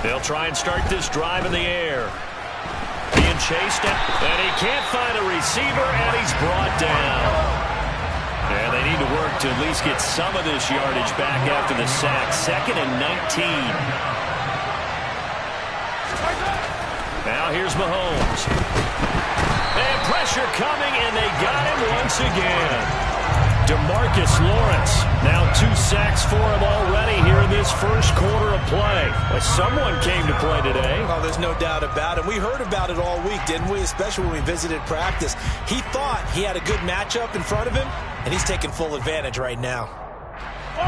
They'll try and start this drive in the air. Being chased, and he can't find a receiver, and he's brought down. And they need to work to at least get some of this yardage back after the sack. 2nd and 19. Now here's Mahomes. And pressure coming, and they got him once again. DeMarcus Lawrence, now 2 sacks for him already here in this first quarter of play. Well, someone came to play today. Oh, there's no doubt about it. We heard about it all week, didn't we? Especially when we visited practice. He thought he had a good matchup in front of him, and he's taking full advantage right now.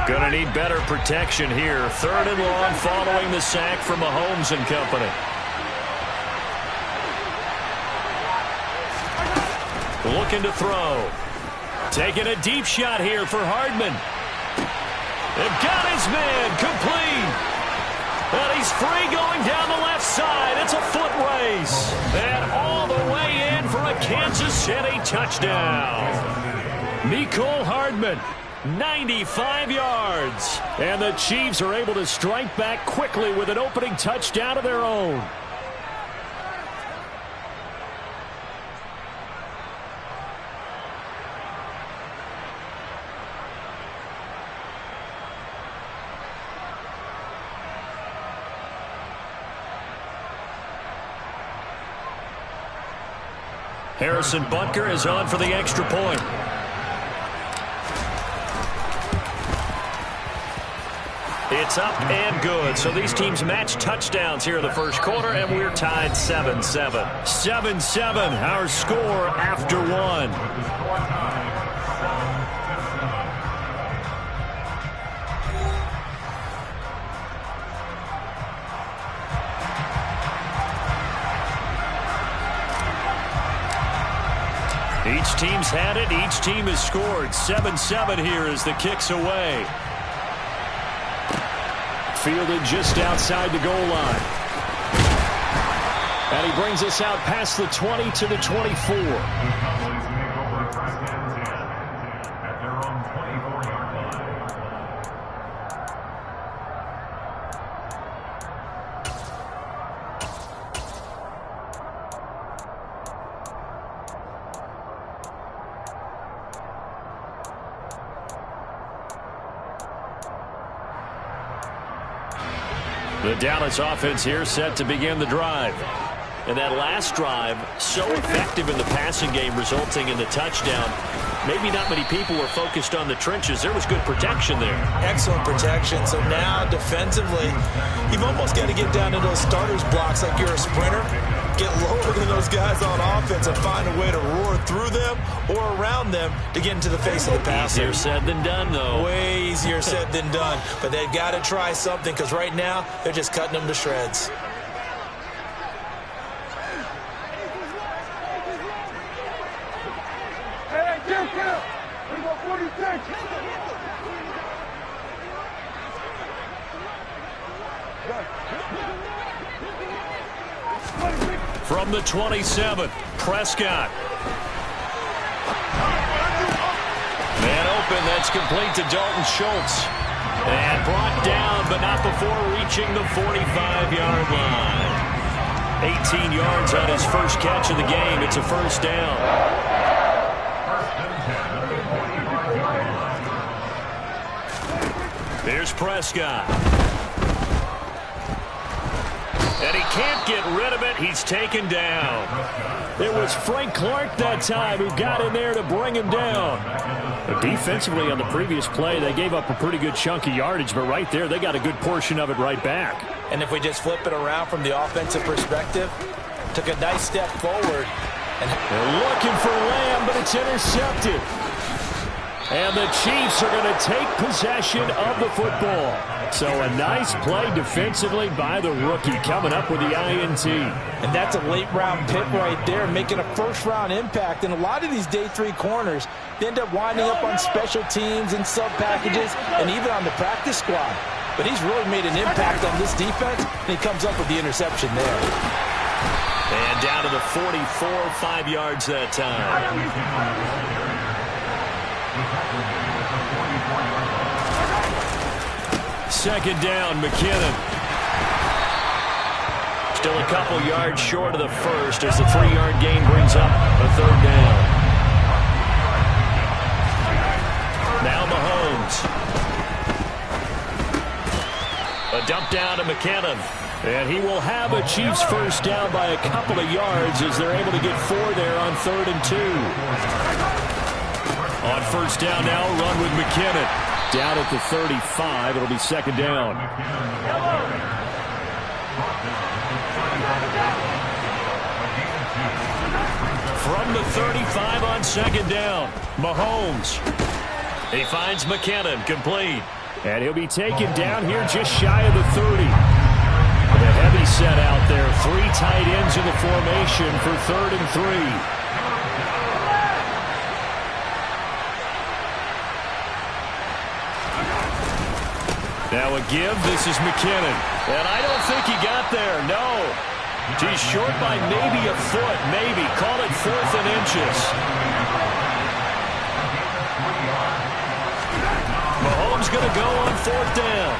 Gonna need better protection here. 3rd and long following the sack from Mahomes and company. Looking to throw. Taking a deep shot here for Hardman. They've got his man complete. And he's free going down the left side. It's a foot race. And all the way in for a Kansas City touchdown. Mecole Hardman, 95 yards. And the Chiefs are able to strike back quickly with an opening touchdown of their own. Harrison Butker is on for the extra point. It's up and good. So these teams match touchdowns here in the first quarter, and we're tied 7-7. 7-7, our score after 1. Each team's had it. Each team has scored. 7-7 here as the kick's away. Fielded just outside the goal line. And he brings us out past the 20 to the 24. The Dallas offense here set to begin the drive. And that last drive, so effective in the passing game, resulting in the touchdown. Maybe not many people were focused on the trenches. There was good protection there. Excellent protection. So now, defensively, you've almost got to get down to those starters blocks like you're a sprinter. Get lower than those guys on offense and find a way to roar through them or around them to get into the face of the passer. Easier said than done, though. Way easier said than done. But they've got to try something because right now, they're just cutting them to shreds. From the 27, Prescott. Man open, that's complete to Dalton Schultz. And brought down, but not before reaching the 45-yard line. 18 yards on his first catch of the game. It's a first down. Here's Prescott. And he can't get rid of it. He's taken down. It was Frank Clark that time who got in there to bring him down. But defensively on the previous play, they gave up a pretty good chunk of yardage, but right there, they got a good portion of it right back. And if we just flip it around from the offensive perspective, took a nice step forward. And they're looking for Lamb, but it's intercepted. And the Chiefs are going to take possession of the football. So a nice play defensively by the rookie coming up with the INT. And that's a late-round pick right there, making a first-round impact. And a lot of these day 3 corners, they end up winding up on special teams and sub-packages and even on the practice squad. But he's really made an impact on this defense, and he comes up with the interception there. And down to the 44, 5 yards that time. Second down, McKinnon. Still a couple yards short of the first as the 3-yard gain brings up a third down. Now Mahomes. A dump down to McKinnon. And he will have a Chiefs first down by a couple of yards as they're able to get 4 there on 3rd and 2. On first down now, run with McKinnon. Down at the 35, it'll be 2nd down. From the 35 on 2nd down, Mahomes. He finds McKinnon, complete. And he'll be taken down here just shy of the 30. With a heavy set out there, 3 tight ends in the formation for 3rd and 3. Now a give, this is McKinnon. And I don't think he got there, no. He's short by maybe a foot, maybe. Call it 4th and inches. Mahomes going to go on 4th down.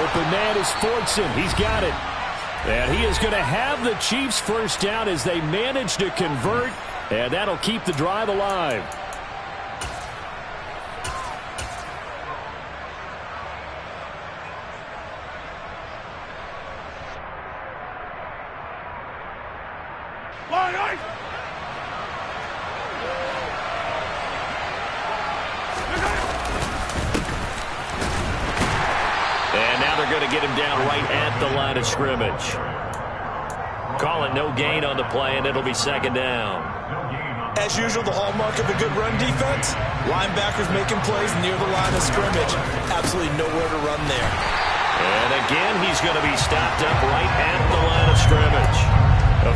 Open man is Fortson. He's got it. And he is going to have the Chiefs first down as they manage to convert. And that'll keep the drive alive. Get him down right at the line of scrimmage. Call it no gain on the play, and it'll be 2nd down. As usual, the hallmark of a good run defense, linebackers making plays near the line of scrimmage. Absolutely nowhere to run there. And again, he's going to be stopped up right at the line of scrimmage.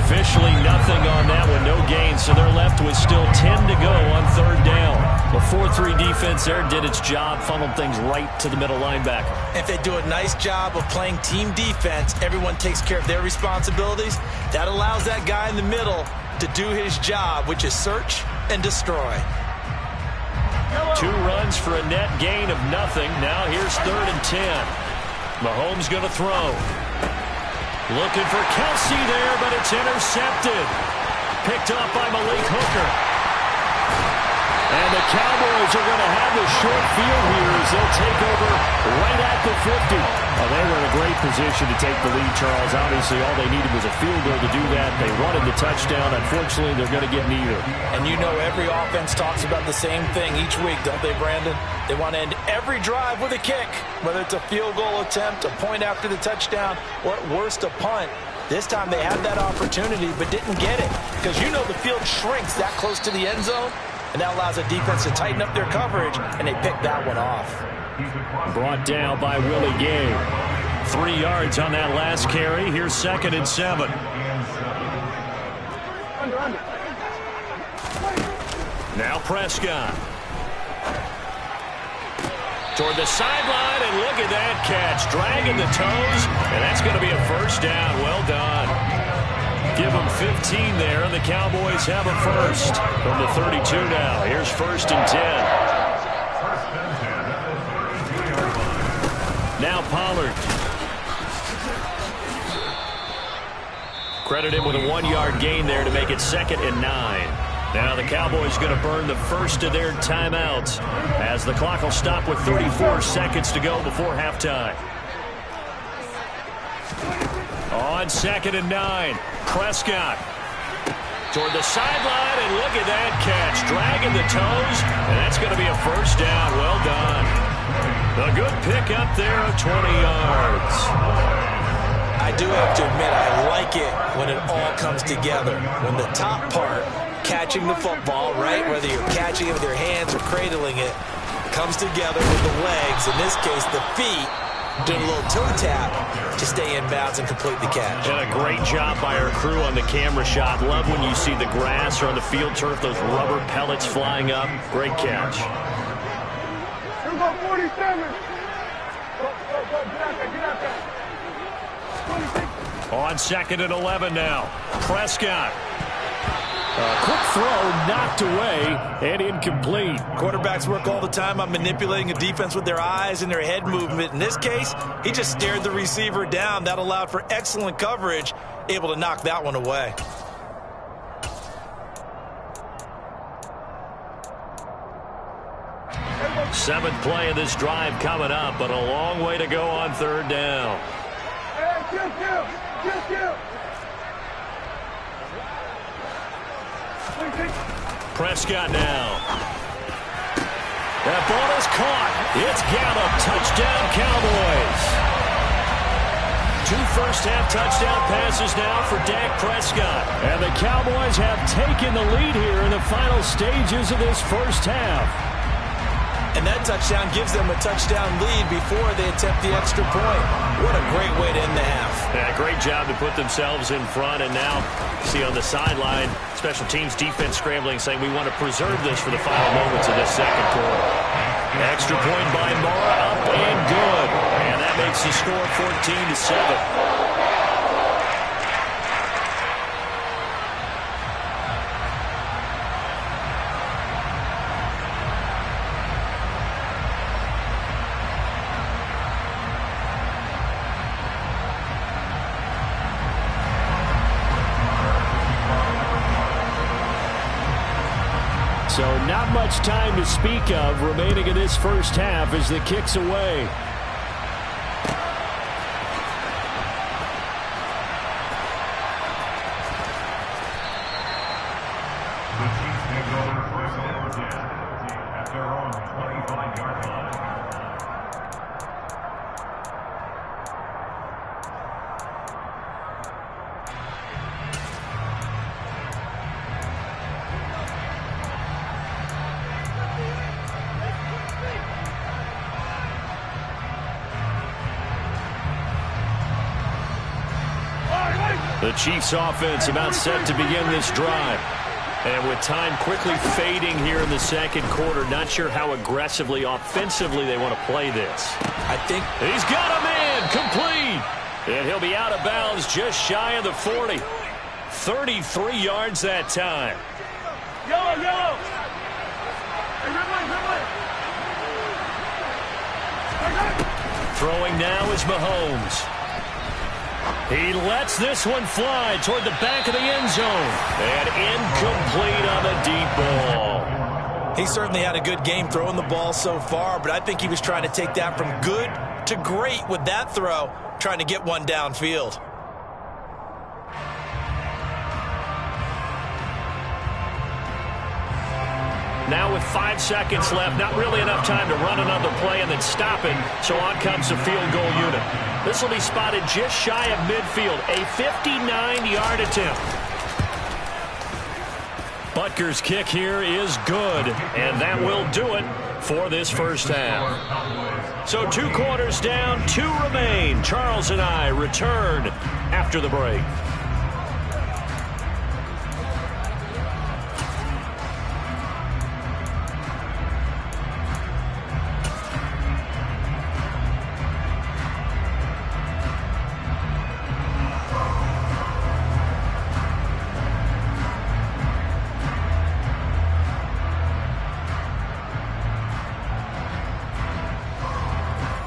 Officially nothing on that one, no gain, so they're left with still 10 to go on 3rd down. The 4-3 defense there did its job, funneled things right to the middle linebacker. If they do a nice job of playing team defense, everyone takes care of their responsibilities. That allows that guy in the middle to do his job, which is search and destroy. 2 runs for a net gain of nothing. Now here's 3rd and 10. Mahomes going to throw. Looking for Kelsey there, but it's intercepted. Picked up by Malik Hooker. And the Cowboys are going to have the short field here as they'll take over right at the 50. Well, they were in a great position to take the lead, Charles. Obviously, all they needed was a field goal to do that. They wanted the touchdown. Unfortunately, they're going to get neither. And you know every offense talks about the same thing each week, don't they, Brandon? They want to end every drive with a kick, whether it's a field goal attempt, a point after the touchdown, or at worst, a punt. This time they had that opportunity but didn't get it because you know the field shrinks that close to the end zone. And that allows the defense to tighten up their coverage, and they pick that one off. Brought down by Willie Gay. 3 yards on that last carry. Here's 2nd and 7. Now Prescott. Toward the sideline, and look at that catch. Dragging the toes, and that's going to be a first down. Well done. Give them 15 there, and the Cowboys have a first. From the 32 now, here's 1st and 10. Now Pollard. Credit him with a 1-yard gain there to make it 2nd and 9. Now the Cowboys going to burn the first of their timeouts as the clock will stop with 34 seconds to go before halftime. On 2nd and 9, Prescott toward the sideline, and look at that catch. Dragging the toes, and that's going to be a first down. Well done. A good pick up there of 20 yards. I do have to admit, I like it when it all comes together. When the top part, catching the football, right, whether you're catching it with your hands or cradling it, comes together with the legs, in this case the feet, doing a little toe tap to stay in bounds and complete the catch. And a great job by our crew on the camera shot. Love when you see the grass or on the field turf, those rubber pellets flying up. Great catch. Here we go, 47. On 2nd and 11 now. Prescott. A quick throw knocked away and incomplete. Quarterbacks work all the time on manipulating a defense with their eyes and their head movement. In this case, he just stared the receiver down. That allowed for excellent coverage able to knock that one away. Seventh play of this drive coming up, but a long way to go on third down. Prescott now. That ball is caught. It's Gallup. Touchdown, Cowboys. 2 first-half touchdown passes now for Dak Prescott. And the Cowboys have taken the lead here in the final stages of this first half. And that touchdown gives them a touchdown lead before they attempt the extra point. What a great way to end the half. Yeah, great job to put themselves in front. And now, see on the sideline, special teams defense scrambling, saying we want to preserve this for the final moments of this second quarter. Extra point by Mara, up and good. And that makes the score 14-7. So not much time to speak of remaining in this first half as the kick's away. The Chiefs take over first and 10 at their own 25-yard line. The Chiefs offense about set to begin this drive. And with time quickly fading here in the second quarter, not sure how aggressively, offensively they want to play this. I think he's got a man complete. And he'll be out of bounds just shy of the 40. 33 yards that time. Yellow. Throwing now is Mahomes. He lets this one fly toward the back of the end zone. And incomplete on the deep ball. He certainly had a good game throwing the ball so far, but I think he was trying to take that from good to great with that throw, trying to get one downfield. Now with 5 seconds left, not really enough time to run another play and then stop it, so on comes the field goal unit. This will be spotted just shy of midfield, a 59-yard attempt. Butker's kick here is good, and that will do it for this first half. So 2 quarters down, 2 remain. Charles and I return after the break.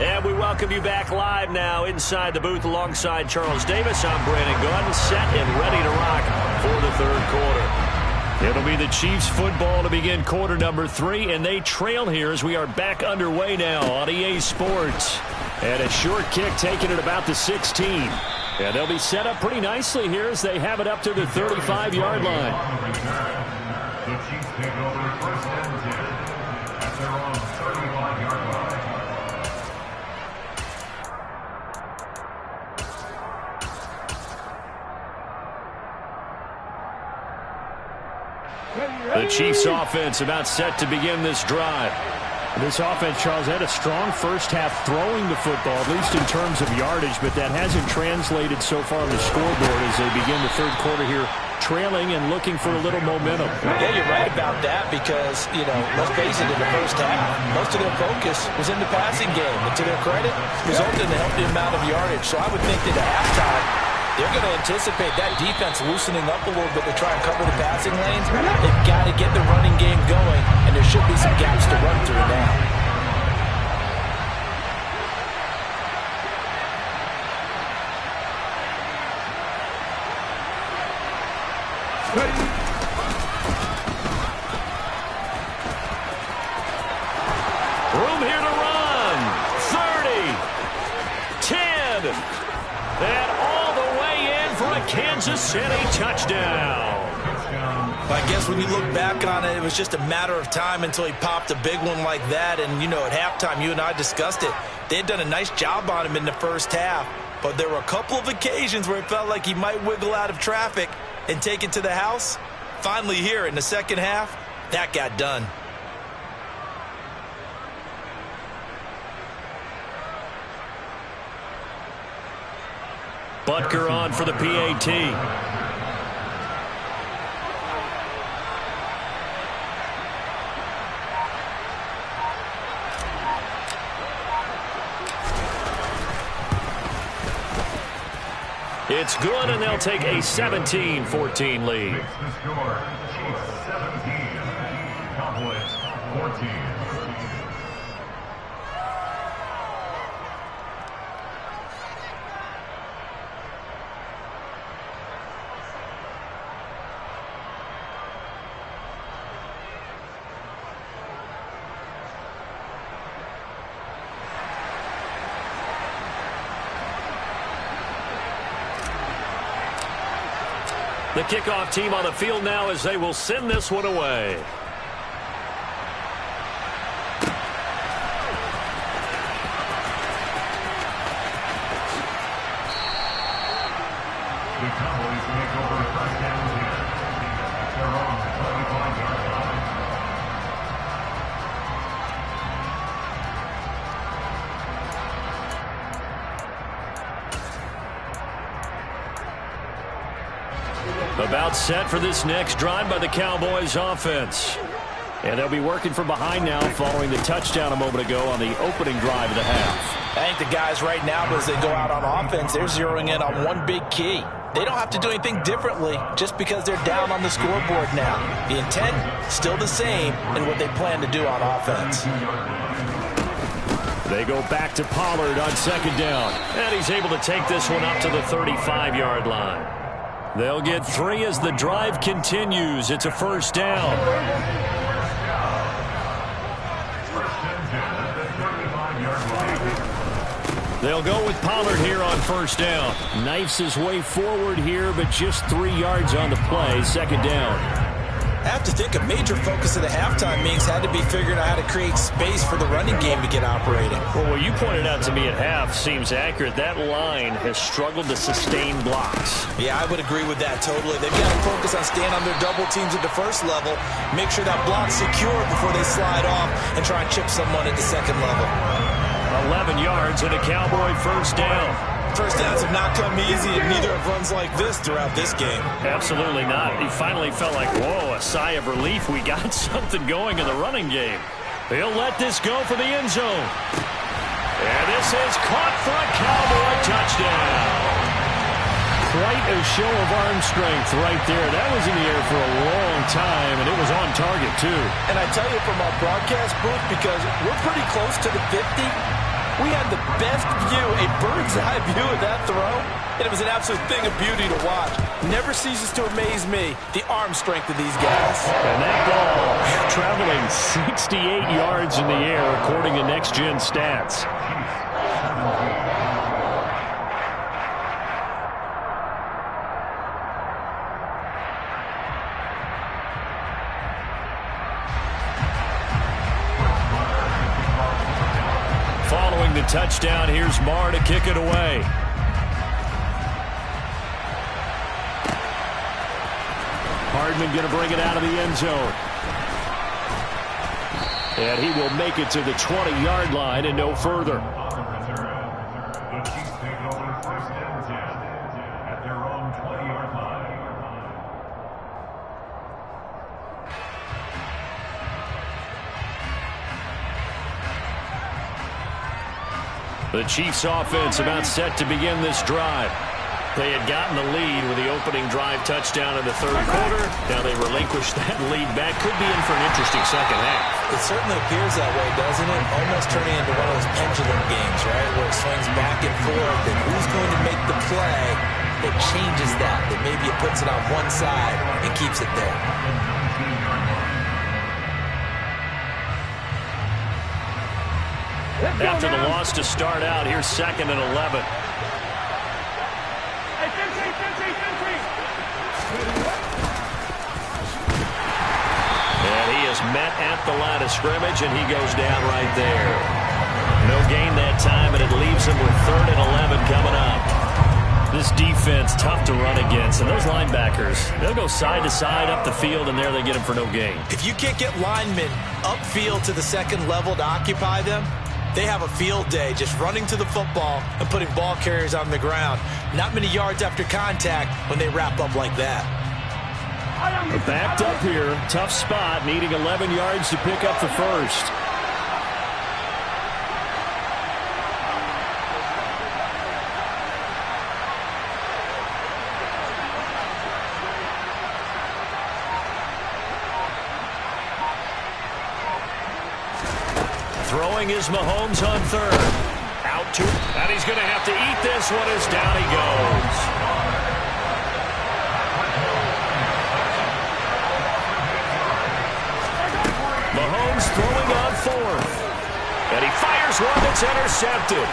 And we welcome you back live now inside the booth alongside Charles Davis. I'm Brandon Gunn, set and ready to rock for the third quarter. It'll be the Chiefs football to begin quarter number 3, and they trail here as we are back underway now on EA Sports. And a short kick taken at about the 16. And they'll be set up pretty nicely here as they have it up to the 35-yard line. The Chiefs take over first and 10 at their own 35-yard line. The Chiefs offense about set to begin this drive. This offense, Charles, had a strong first half throwing the football, at least in terms of yardage, but that hasn't translated so far on the scoreboard as they begin the third quarter here, trailing and looking for a little momentum. Yeah, you're right about that because, let's face it, in the first half, most of their focus was in the passing game. And to their credit, resulted in a healthy amount of yardage. So I would think that at halftime, they're going to anticipate that defense loosening up a little bit to try and cover the passing lanes. They've got to get the running game going, and there should be some gaps to run through now. Kansas City touchdown. I guess when you look back on it, it was just a matter of time until he popped a big one like that. And, you know, at halftime, you and I discussed it. They had done a nice job on him in the first half. But there were a couple of occasions where it felt like he might wiggle out of traffic and take it to the house. Finally here in the second half, that got done. Butker on for the PAT. It's good, and they'll take a 17-14 lead. The score, Chiefs 17, Cowboys 14. The kickoff team on the field now as they will send this one away. The Cowboys take over the first down here at their own 25-yard line. About set for this next drive by the Cowboys offense. And they'll be working from behind now following the touchdown a moment ago on the opening drive of the half. I think the guys right now, as they go out on offense, they're zeroing in on one big key. They don't have to do anything differently just because they're down on the scoreboard now. The intent, still the same in what they plan to do on offense. They go back to Pollard on second down. And he's able to take this one up to the 35-yard line. They'll get 3 as the drive continues. It's a first down. They'll go with Pollard here on first down. Knifes his way forward here, but just 3 yards on the play. Second down. I have to think a major focus of the halftime meetings had to be figuring out how to create space for the running game to get operating. Well, what you pointed out to me at half seems accurate. That line has struggled to sustain blocks. Yeah, I would agree with that totally. They've got to focus on staying on their double teams at the first level, make sure that block's secure before they slide off and try and chip someone at the second level. 11 yards and a Cowboy first down. First downs have not come easy, and neither have runs like this throughout this game. Absolutely not. He finally felt like, whoa, a sigh of relief. We got something going in the running game. He'll let this go for the end zone. And this is caught for a Cowboy touchdown. Quite a show of arm strength right there. That was in the air for a long time, and it was on target, too. And I tell you from our broadcast booth, because we're pretty close to the 50, we had the best view, a bird's-eye view of that throw, and it was an absolute thing of beauty to watch. Never ceases to amaze me, the arm strength of these guys. And that ball traveling 68 yards in the air, according to Next Gen Stats. Following the touchdown, here's Marr to kick it away. Hardman going to bring it out of the end zone. And he will make it to the 20-yard line and no further. The Chiefs take over first and 10 at their own 20-yard line. The Chiefs offense about set to begin this drive. They had gotten the lead with the opening drive touchdown in the third quarter. Now they relinquish that lead back. Could be in for an interesting second half. It certainly appears that way, doesn't it? Almost turning into one of those pendulum games, right? Where it swings back and forth, and who's going to make the play that changes that? That maybe it puts it on one side and keeps it there. After the loss to start out, here's 2nd and 11. Hey, 15. at the line of scrimmage, and he goes down right there. No gain that time, and it leaves him with 3rd and 11 coming up. This defense, tough to run against, and those linebackers, they'll go side to side up the field, and there they get him for no gain. If you can't get linemen upfield to the second level to occupy them, they have a field day just running to the football and putting ball carriers on the ground. Not many yards after contact when they wrap up like that. They're backed up here. Tough spot, needing 11 yards to pick up the first. Throwing is Mahomes on 3rd. Out to, and he's going to have to eat this one as down he goes. Mahomes throwing on 4th. And he fires one that's intercepted.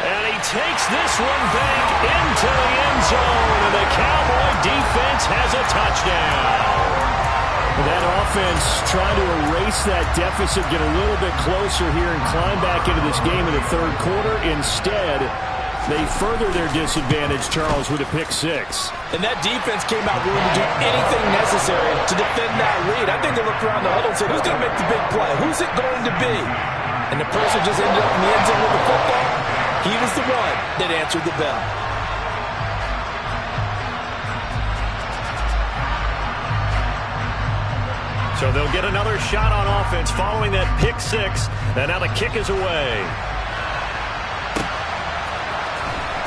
And he takes this one back into the end zone, and the Cowboy defense has a touchdown. That offense trying to erase that deficit, get a little bit closer here and climb back into this game in the 3rd quarter. Instead, they further their disadvantage, Charles, with a pick 6. And that defense came out willing to do anything necessary to defend that lead. I think they looked around the huddle and said, who's going to make the big play? Who's it going to be? And the person just ended up in the end zone with the football. He was the one that answered the bell. So they'll get another shot on offense following that pick 6. And now the kick is away.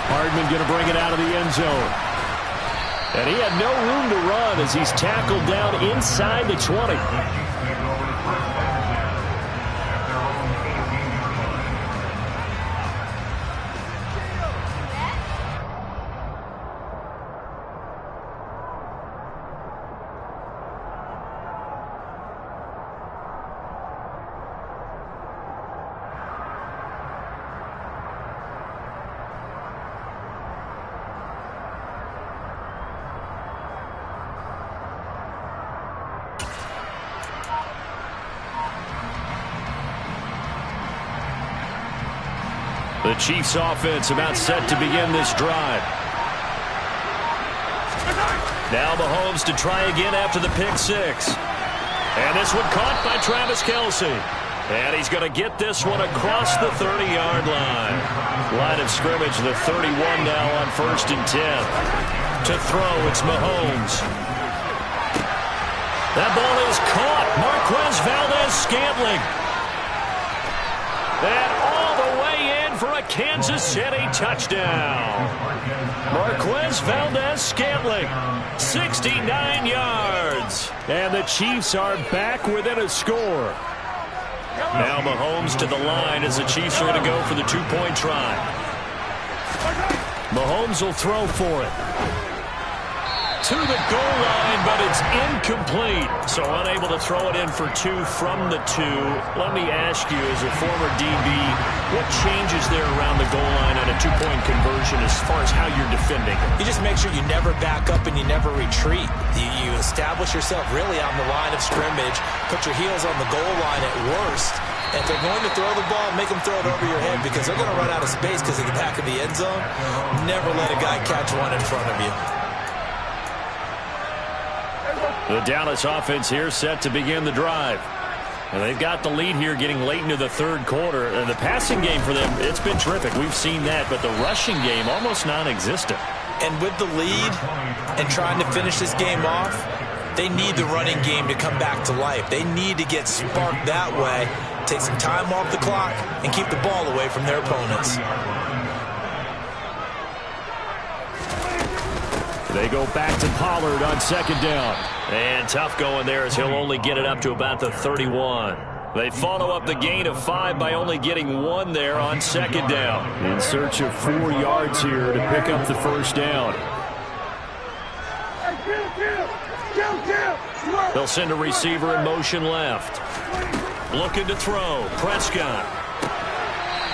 Hardman going to bring it out of the end zone. And he had no room to run as he's tackled down inside the 20. The Chiefs offense about set to begin this drive. Now Mahomes to try again after the pick 6. And this one caught by Travis Kelce. And he's going to get this one across the 30-yard line. Line of scrimmage, the 31 now on 1st and 10. To throw, it's Mahomes. That ball is caught. Marquez Valdes-Scantling. And all the way in for a Kansas City touchdown. Marquez Valdes-Scantling, 69 yards. And the Chiefs are back within a score. Now Mahomes to the line as the Chiefs are going to go for the 2-point try. Mahomes will throw for it. To the goal line, but it's incomplete. So unable to throw it in for 2 from the 2. Let me ask you, as a former DB, what changes there around the goal line on a 2-point conversion as far as how you're defending? You just make sure you never back up and you never retreat. You establish yourself really on the line of scrimmage, put your heels on the goal line at worst. And if they're going to throw the ball, make them throw it over your head because they're going to run out of space because of the back of the end zone. Never let a guy catch one in front of you. The Dallas offense here set to begin the drive. And they've got the lead here getting late into the 3rd quarter. And the passing game for them, it's been terrific. We've seen that. But the rushing game, almost non-existent. And with the lead and trying to finish this game off, they need the running game to come back to life. They need to get sparked that way, take some time off the clock, and keep the ball away from their opponents. They go back to Pollard on 2nd down. And tough going there as he'll only get it up to about the 31. They follow up the gain of 5 by only getting 1 there on 2nd down. In search of 4 yards here to pick up the 1st down. They'll send a receiver in motion left. Looking to throw. Prescott.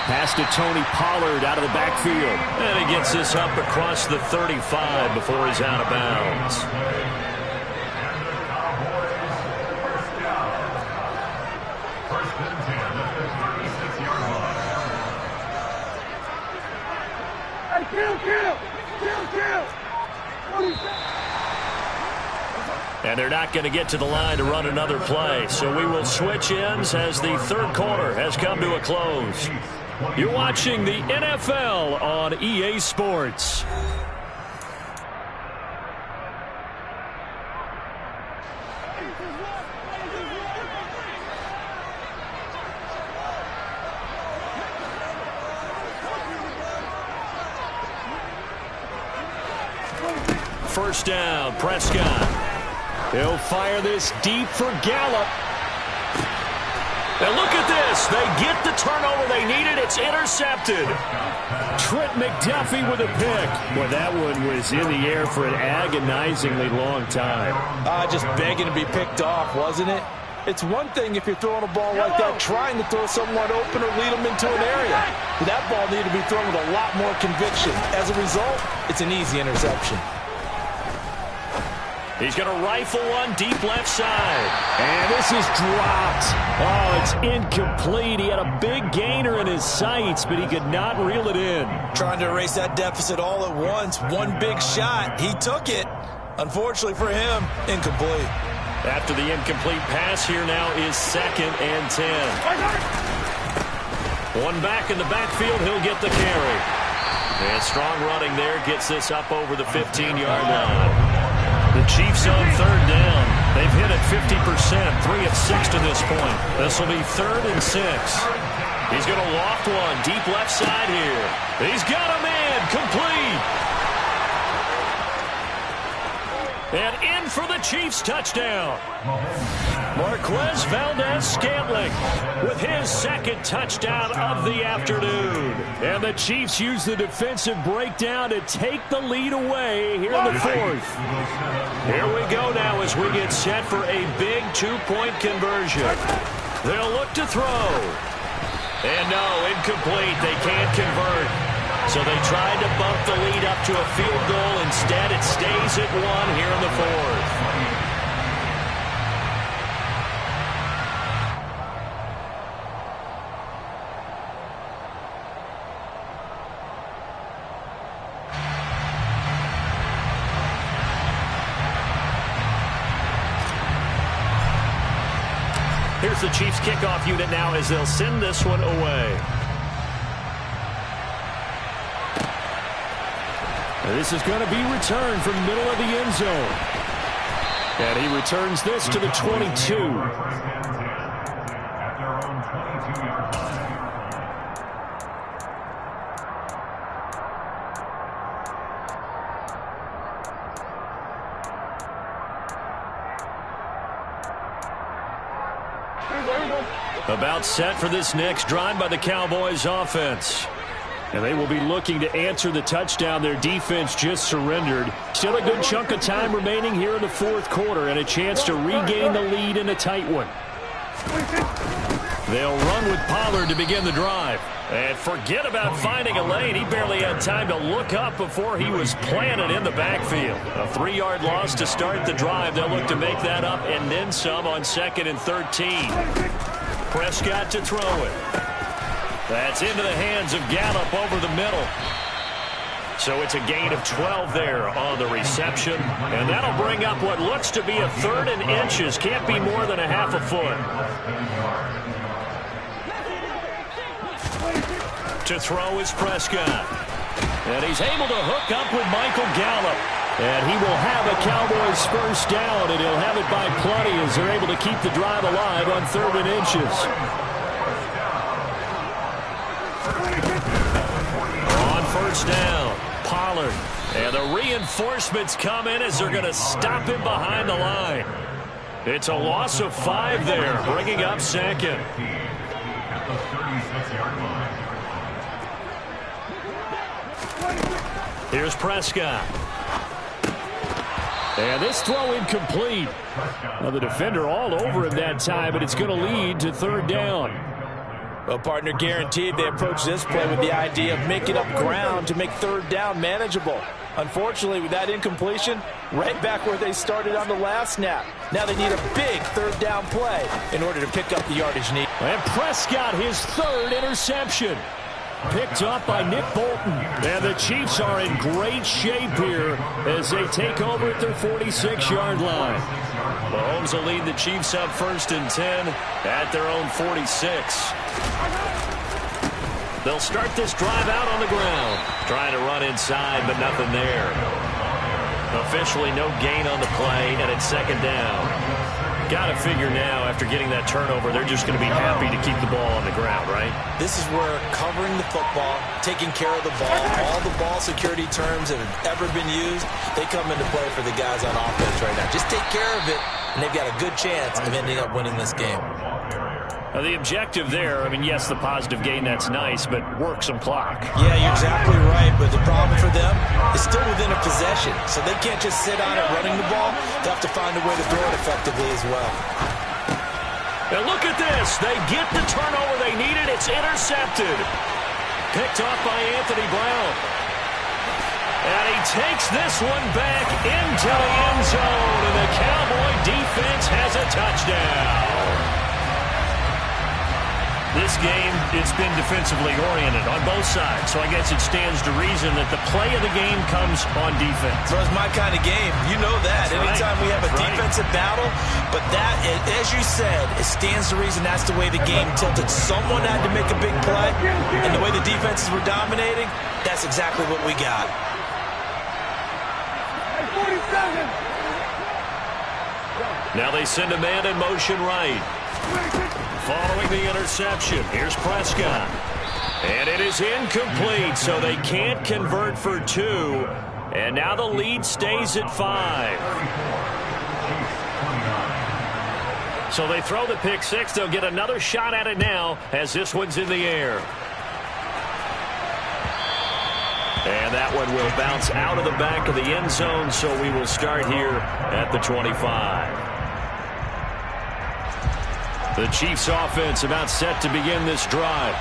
Pass to Tony Pollard out of the backfield. And he gets this up across the 35 before he's out of bounds. And they're not going to get to the line to run another play. So we will switch ends as the third quarter has come to a close. You're watching the NFL on EA Sports. First down, Prescott. He'll fire this deep for Gallup. And look at this. They get the turnover they needed. It's intercepted. Trent McDuffie with a pick. Well, that one was in the air for an agonizingly long time. Just begging to be picked off, wasn't it? It's one thing if you're throwing a ball like that, trying to throw someone open or lead them into an area. But that ball needed to be thrown with a lot more conviction. As a result, it's an easy interception. He's going to rifle one deep left side. And this is dropped. Oh, it's incomplete. He had a big gainer in his sights, but he could not reel it in. Trying to erase that deficit all at once. One big shot. He took it. Unfortunately for him, incomplete. After the incomplete pass, here now is 2nd and 10. One back in the backfield. He'll get the carry. And strong running there gets this up over the 15-yard line. The Chiefs on 3rd down. They've hit it 50%, 3 of 6 to this point. This will be 3rd and 6. He's going to loft one deep left side here. He's got a man complete. And in for the Chiefs touchdown. Marquez Valdez-Scantling with his 2nd touchdown of the afternoon. And the Chiefs use the defensive breakdown to take the lead away here in the 4th. Here we go now as we get set for a big 2-point conversion. They'll look to throw. And no, incomplete. They can't convert. So they tried to bump the lead up to a field goal. Instead, it stays at 1 here in the 4th. Here's the Chiefs kickoff unit now as they'll send this one away. This is going to be returned from the middle of the end zone. And he returns this to the 22. At their own 22-yard line. About set for this next drive by the Cowboys offense. And they will be looking to answer the touchdown their defense just surrendered. Still a good chunk of time remaining here in the 4th quarter and a chance to regain the lead in a tight one. They'll run with Pollard to begin the drive. And forget about finding a lane. He barely had time to look up before he was planted in the backfield. A 3-yard loss to start the drive. They'll look to make that up and then some on 2nd and 13. Prescott to throw it. That's into the hands of Gallup over the middle. So it's a gain of 12 there on the reception. And that'll bring up what looks to be a 3rd and inches. Can't be more than a half a foot. To throw is Prescott. And he's able to hook up with Michael Gallup. And he will have a Cowboys first down, and he'll have it by plenty as they're able to keep the drive alive on 3rd and inches. On first down, Pollard. And the reinforcements come in as they're going to stop him behind the line. It's a loss of 5 there, bringing up 2nd. At the 36-yard line. Here's Prescott. And this throw incomplete. Now the defender all over him that time, but it's going to lead to 3rd down. Well, partner, guaranteed they approach this play with the idea of making up ground to make 3rd down manageable. Unfortunately, with that incompletion, right back where they started on the last snap. Now they need a big 3rd down play in order to pick up the yardage need. And Prescott, his 3rd interception. picked up by Nick Bolton. And the Chiefs are in great shape here as they take over at their 46-yard line. Mahomes will lead the Chiefs up 1st and 10 at their own 46. They'll start this drive out on the ground. Trying to run inside, but nothing there. Officially no gain on the play, and it's 2nd down. Got to figure now, after getting that turnover, they're just going to be happy to keep the ball on the ground, right? This is where covering the football, taking care of the ball, all the ball security terms that have ever been used, they come into play for the guys on offense right now. Just take care of it, and they've got a good chance of ending up winning this game. The objective there, I mean, yes, the positive gain, that's nice, but work some clock. Yeah, you're exactly right, but the problem for them is still within a possession, so they can't just sit on it running the ball. They'll have to find a way to throw it effectively as well. And look at this. They get the turnover they needed. It's intercepted. Picked off by Anthony Brown. And he takes this one back into the end zone, and the Cowboy defense has a touchdown. This game, it's been defensively oriented on both sides, so I guess it stands to reason that the play of the game comes on defense. So it's my kind of game. You know that. Anytime we have a defensive battle, but that, as you said, it stands to reason that's the way the game tilted. Someone had to make a big play, and the way the defenses were dominating, that's exactly what we got. Now they send a man in motion right. Following the interception, here's Prescott. And it is incomplete, so they can't convert for 2. And now the lead stays at 5. So they throw the pick 6. They'll get another shot at it now as this one's in the air. And that one will bounce out of the back of the end zone, so we will start here at the 25. The Chiefs offense about set to begin this drive.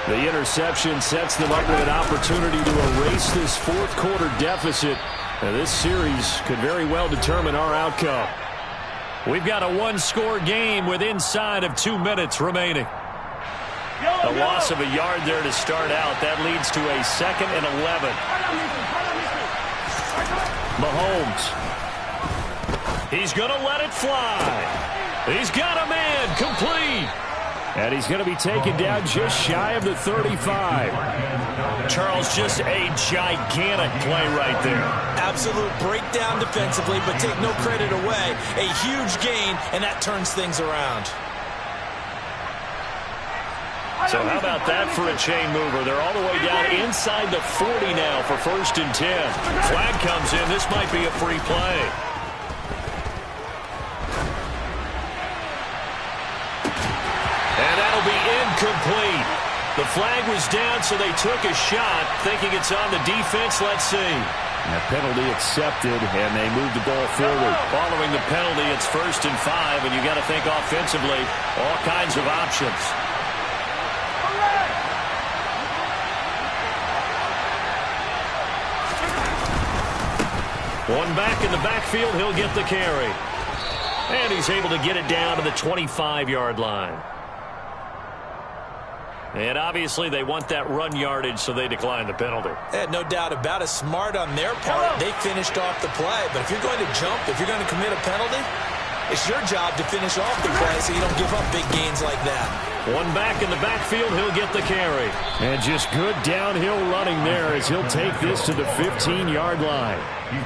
The interception sets them up with an opportunity to erase this 4th quarter deficit. And this series could very well determine our outcome. We've got a 1-score game with inside of 2 minutes remaining. A loss of a yard there to start out. That leads to a 2nd and 11. Mahomes. He's going to let it fly. He's got a man complete. And he's going to be taken down just shy of the 35. Charles, just a gigantic play right there. Absolute breakdown defensively, but take no credit away. A huge gain, and that turns things around. So how about that for a chain mover? They're all the way down inside the 40 now for 1st and 10. Flag comes in. This might be a free play. And that'll be incomplete. The flag was down, so they took a shot, thinking it's on the defense. Let's see. A penalty accepted, and they move the ball forward. Following the penalty, it's 1st and 5, and you got to think offensively, all kinds of options. One back in the backfield, he'll get the carry. And he's able to get it down to the 25-yard line. And obviously they want that run yardage, so they decline the penalty. No doubt about it. Smart on their part. They finished off the play. But if you're going to jump, if you're going to commit a penalty, it's your job to finish off the play so you don't give up big gains like that. One back in the backfield, he'll get the carry. And just good downhill running there as he'll take this to the 15-yard line.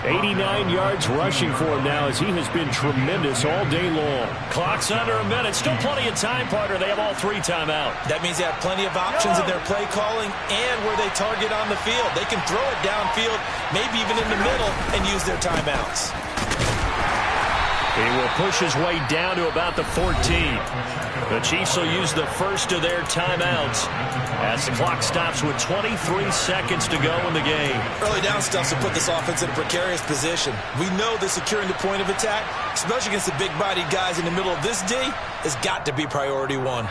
89 yards rushing for him now as he has been tremendous all day long. Clock's under a minute. Still plenty of time, partner. They have all 3 timeout. That means they have plenty of options in their play calling and where they target on the field. They can throw it downfield, maybe even in the middle, and use their timeouts. He will push his way down to about the 14. The Chiefs will use the first of their timeouts as the clock stops with 23 seconds to go in the game. Early down stuff will put this offense in a precarious position. We know that securing the point of attack, especially against the big-bodied guys in the middle of this D, has got to be priority 1.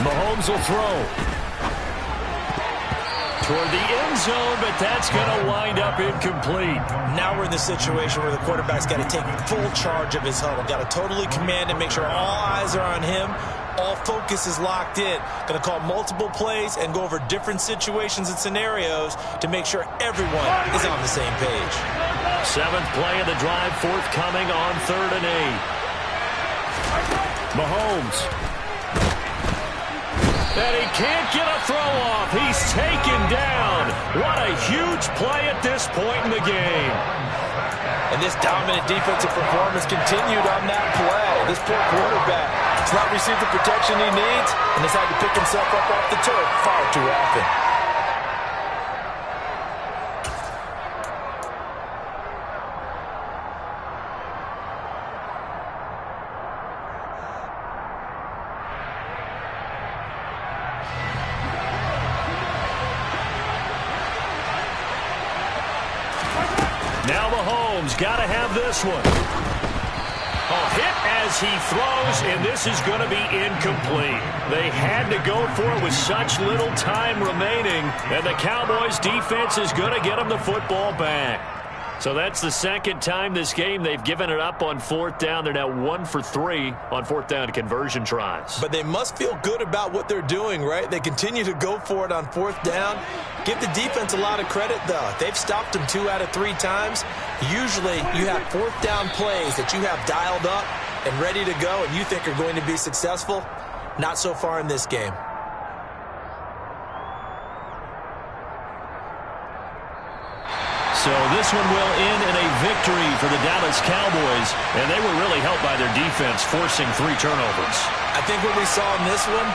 Mahomes will throw. toward the end zone, but that's going to wind up incomplete. Now we're in the situation where the quarterback's got to take full charge of his huddle. Got to totally command and make sure all eyes are on him. All focus is locked in. Going to call multiple plays and go over different situations and scenarios to make sure everyone is on the same page. 7th play of the drive, forthcoming on 3rd and 8. Mahomes. And he can't get a throw off. He's taken down. What a huge play at this point in the game. And this dominant defensive performance continued on that play. This poor quarterback has not received the protection he needs and has had to pick himself up off the turf far too often. Now Mahomes got to have this one. Oh, hit as he throws, and this is going to be incomplete. They had to go for it with such little time remaining, and the Cowboys' defense is going to get them the football back. So that's the second time this game they've given it up on 4th down. They're now 1 for 3 on 4th down conversion tries. But they must feel good about what they're doing, right? They continue to go for it on 4th down. Give the defense a lot of credit, though. They've stopped them 2 out of 3 times. Usually you have 4th down plays that you have dialed up and ready to go and you think are going to be successful. Not so far in this game. So this one will end in a victory for the Dallas Cowboys, and they were really helped by their defense, forcing 3 turnovers. I think what we saw in this one,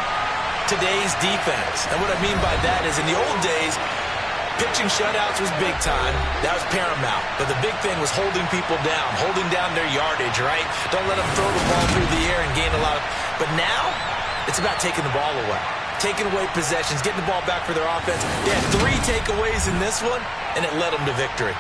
today's defense. And what I mean by that is in the old days, pitching shutouts was big time. That was paramount. But the big thing was holding people down, holding down their yardage, right? Don't let them throw the ball through the air and gain a lot of... But now, it's about taking the ball away. Taking away possessions, getting the ball back for their offense. They had 3 takeaways in this one, and it led them to victory.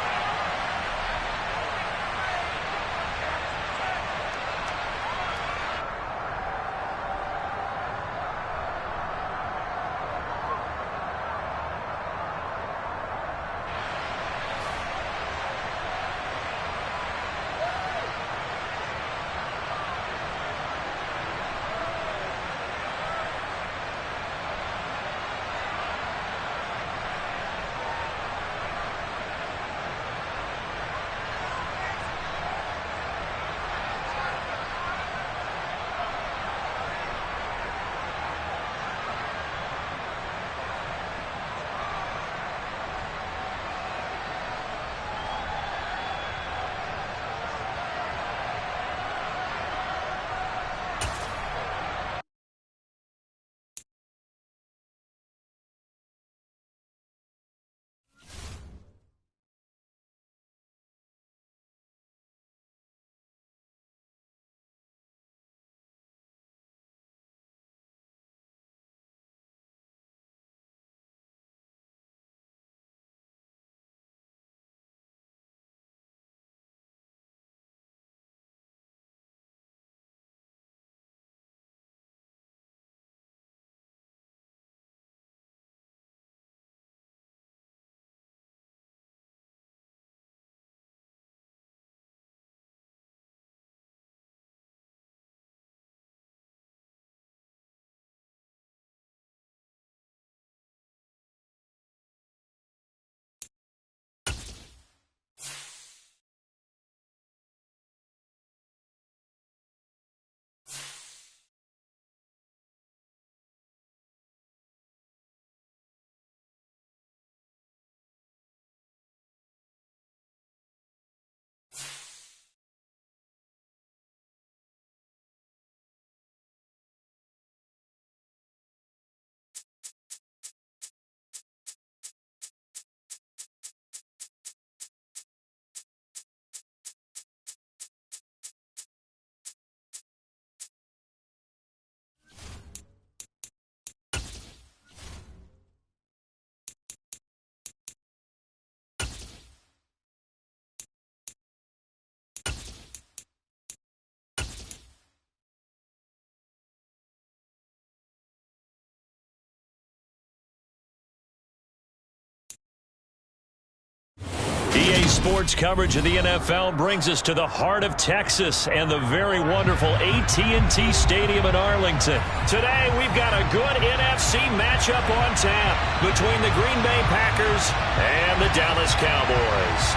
EA Sports coverage of the NFL brings us to the heart of Texas and the very wonderful AT&T Stadium in Arlington. Today, we've got a good NFC matchup on tap between the Green Bay Packers and the Dallas Cowboys.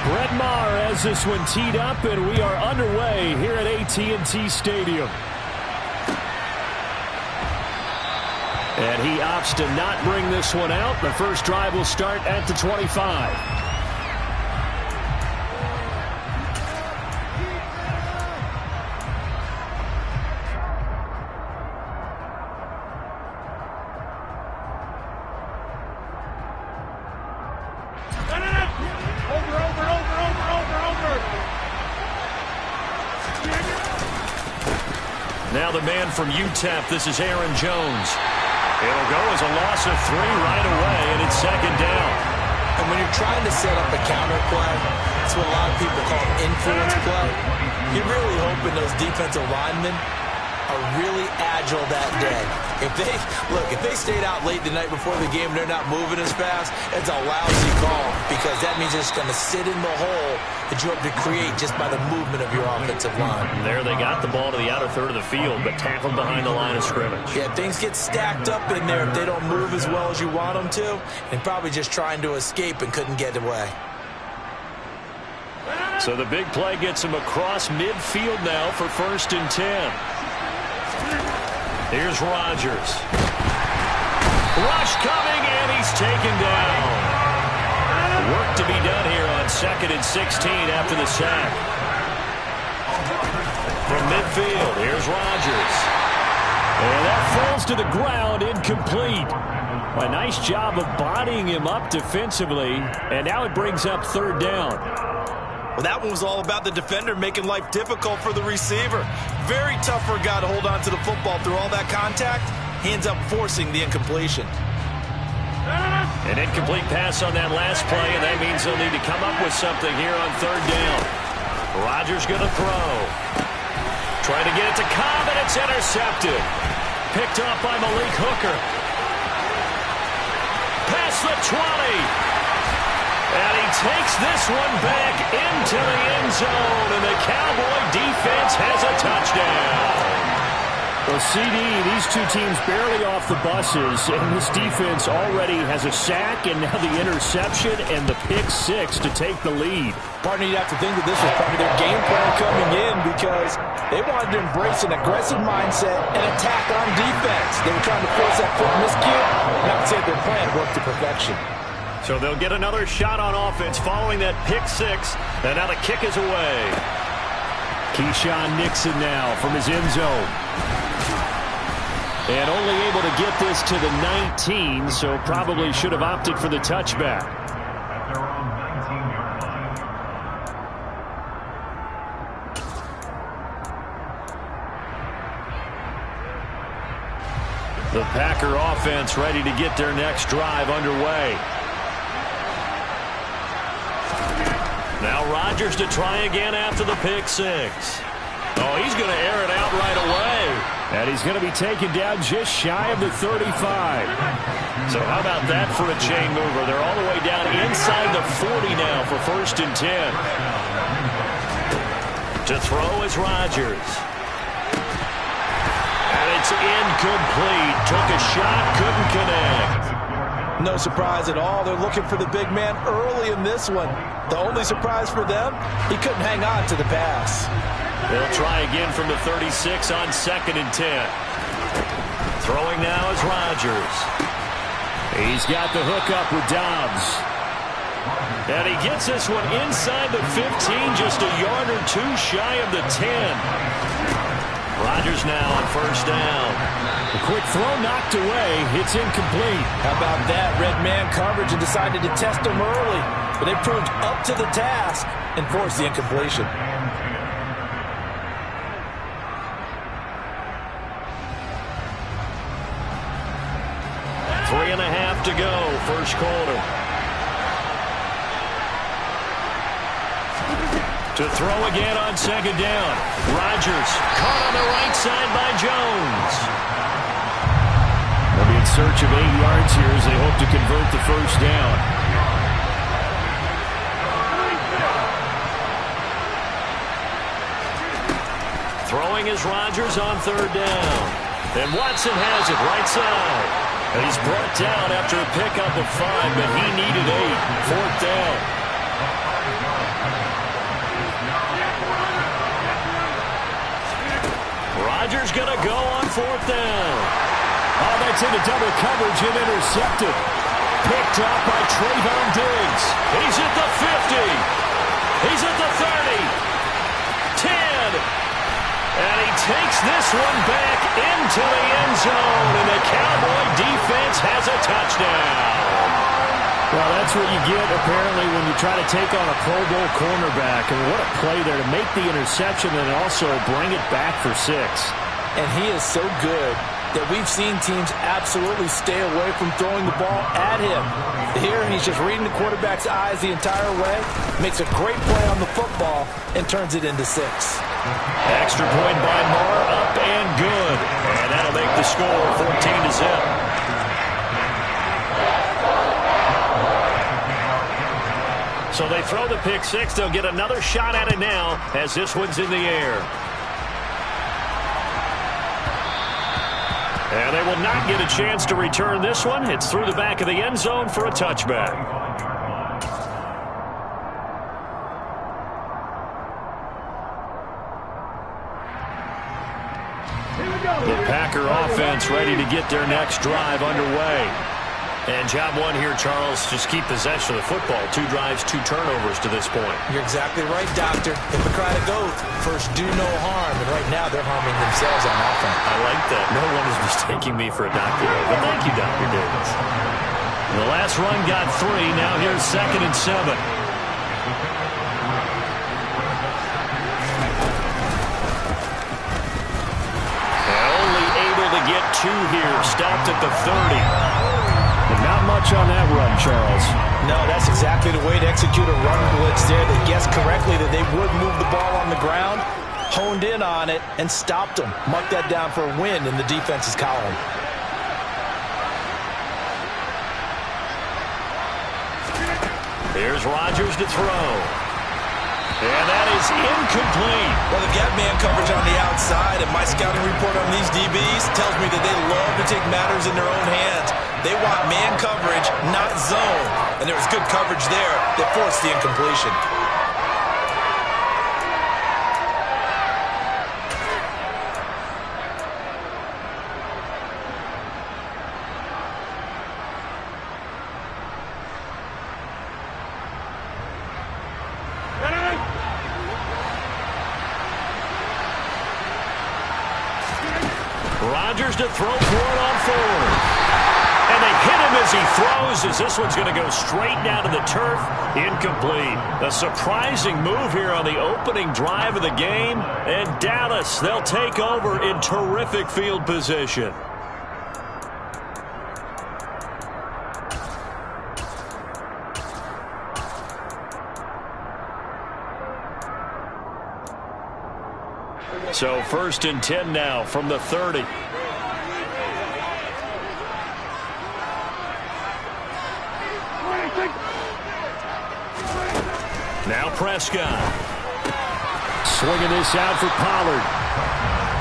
Brett Maher has this one teed up, and we are underway here at AT&T Stadium. And he opts to not bring this one out. The first drive will start at the 25. Now the man from UTEP, this is Aaron Jones. It'll go as a loss of 3 right away, and it's second down. And when you're trying to set up a counter play, it's what a lot of people call influence play. You're really hoping those defensive linemen are really agile that day. If they stayed out late the night before the game and they're not moving as fast, it's a lousy call because that means they're just going to sit in the hole that you hope to create just by the movement of your offensive line. There they got the ball to the outer third of the field, but tackled behind the line of scrimmage. Yeah, things get stacked up in there if they don't move as well as you want them to, and probably just trying to escape and couldn't get away. So the big play gets him across midfield now for 1st and 10. Here's Rodgers. Rush coming, and he's taken down. Work to be done here on 2nd and 16 after the sack. From midfield, here's Rodgers. And that falls to the ground, incomplete. A nice job of bodying him up defensively, and now it brings up 3rd down. Well, that one was all about the defender making life difficult for the receiver. Very tough for a guy to hold on to the football through all that contact. He ends up forcing the incompletion. An incomplete pass on that last play, and that means they'll need to come up with something here on 3rd down. Rodgers going to throw. Trying to get it to Cobb, and it's intercepted. Picked off by Malik Hooker. Past the 20. And he takes this one back into the end zone, and the Cowboy defense has a touchdown. Well, CD, these two teams barely off the buses, and this defense already has a sack and now the interception and the pick-6 to take the lead. Partner, you'd have to think that this was part of their game plan coming in because they wanted to embrace an aggressive mindset and attack on defense. They were trying to force that foot miscue, and I would say their plan worked to perfection. So they'll get another shot on offense following that pick-6, and now the kick is away. Keyshawn Nixon now from his end zone. And only able to get this to the 19, so probably should have opted for the touchback. At their own 19-yard line. The Packer offense ready to get their next drive underway. Now Rodgers to try again after the pick-6. Oh, he's going to air it out right away. And he's going to be taken down just shy of the 35. So how about that for a chain mover? They're all the way down inside the 40 now for 1st and 10. To throw is Rodgers. And it's incomplete. Took a shot, couldn't connect. No surprise at all. They're looking for the big man early in this one. The only surprise for them, he couldn't hang on to the pass. They'll try again from the 36 on 2nd and 10. Throwing now is Rodgers. He's got the hook up with Dobbs. And he gets this one inside the 15, just a yard or 2 shy of the 10. Rodgers now on 1st down. The quick throw knocked away. It's incomplete. How about that? Red man coverage and decided to test him early. But they proved up to the task and forced the incompletion. left to go, first quarter. To throw again on second down. Rodgers caught on the right side by Jones. They'll be in search of 8 yards here as they hope to convert the first down. Throwing is Rodgers on third down. And Watson has it right side. And he's brought down after a pickup of 5, but he needed 8. Fourth down. Rodgers going to go on fourth down. Oh, that's into double coverage and intercepted. Picked up by Trayvon Diggs. He's at the 50. He's at the 30. 10. And he takes this one back into the end zone. And the Cowboy defense has a touchdown. Well, that's what you get, apparently, when you try to take on a Pro Bowl cornerback. And what a play there to make the interception and also bring it back for 6. And he is so good that we've seen teams absolutely stay away from throwing the ball at him. Here, he's just reading the quarterback's eyes the entire way, makes a great play on the football, and turns it into 6. Extra point by Moore, up and good. And that'll make the score 14-0. So they throw the pick 6. They'll get another shot at it now as this one's in the air. And they will not get a chance to return this one. It's through the back of the end zone for a touchback. The Packer offense ready to get their next drive underway. And job one here, Charles, just keep possession of the football. 2 drives, 2 turnovers to this point. You're exactly right, Doctor. Hippocratic oath. First, do no harm. And right now, they're harming themselves on offense. I like that. No one is mistaking me for a doctor. But thank you, Dr. Davis. The last run got 3. Now here's 2nd and 7. Only able to get 2 here. Stopped at the 30. And not much on that run, Charles. No, that's exactly the way to execute a run blitz there. They guessed correctly that they would move the ball on the ground, honed in on it, and stopped them. Marked that down for a win in the defense's column. Here's Rodgers to throw. And that is incomplete. Well, they've got man coverage on the outside, and my scouting report on these DBs tells me that they love to take matters in their own hands. They want man coverage, not zone. And there was good coverage there that forced the incompletion. Rodgers to throw for it on 4. And they hit him as he throws, as this one's going to go straight down to the turf. Incomplete. A surprising move here on the opening drive of the game. And Dallas, they'll take over in terrific field position. So 1st and 10 now from the 30. Now Prescott. Swinging this out for Pollard.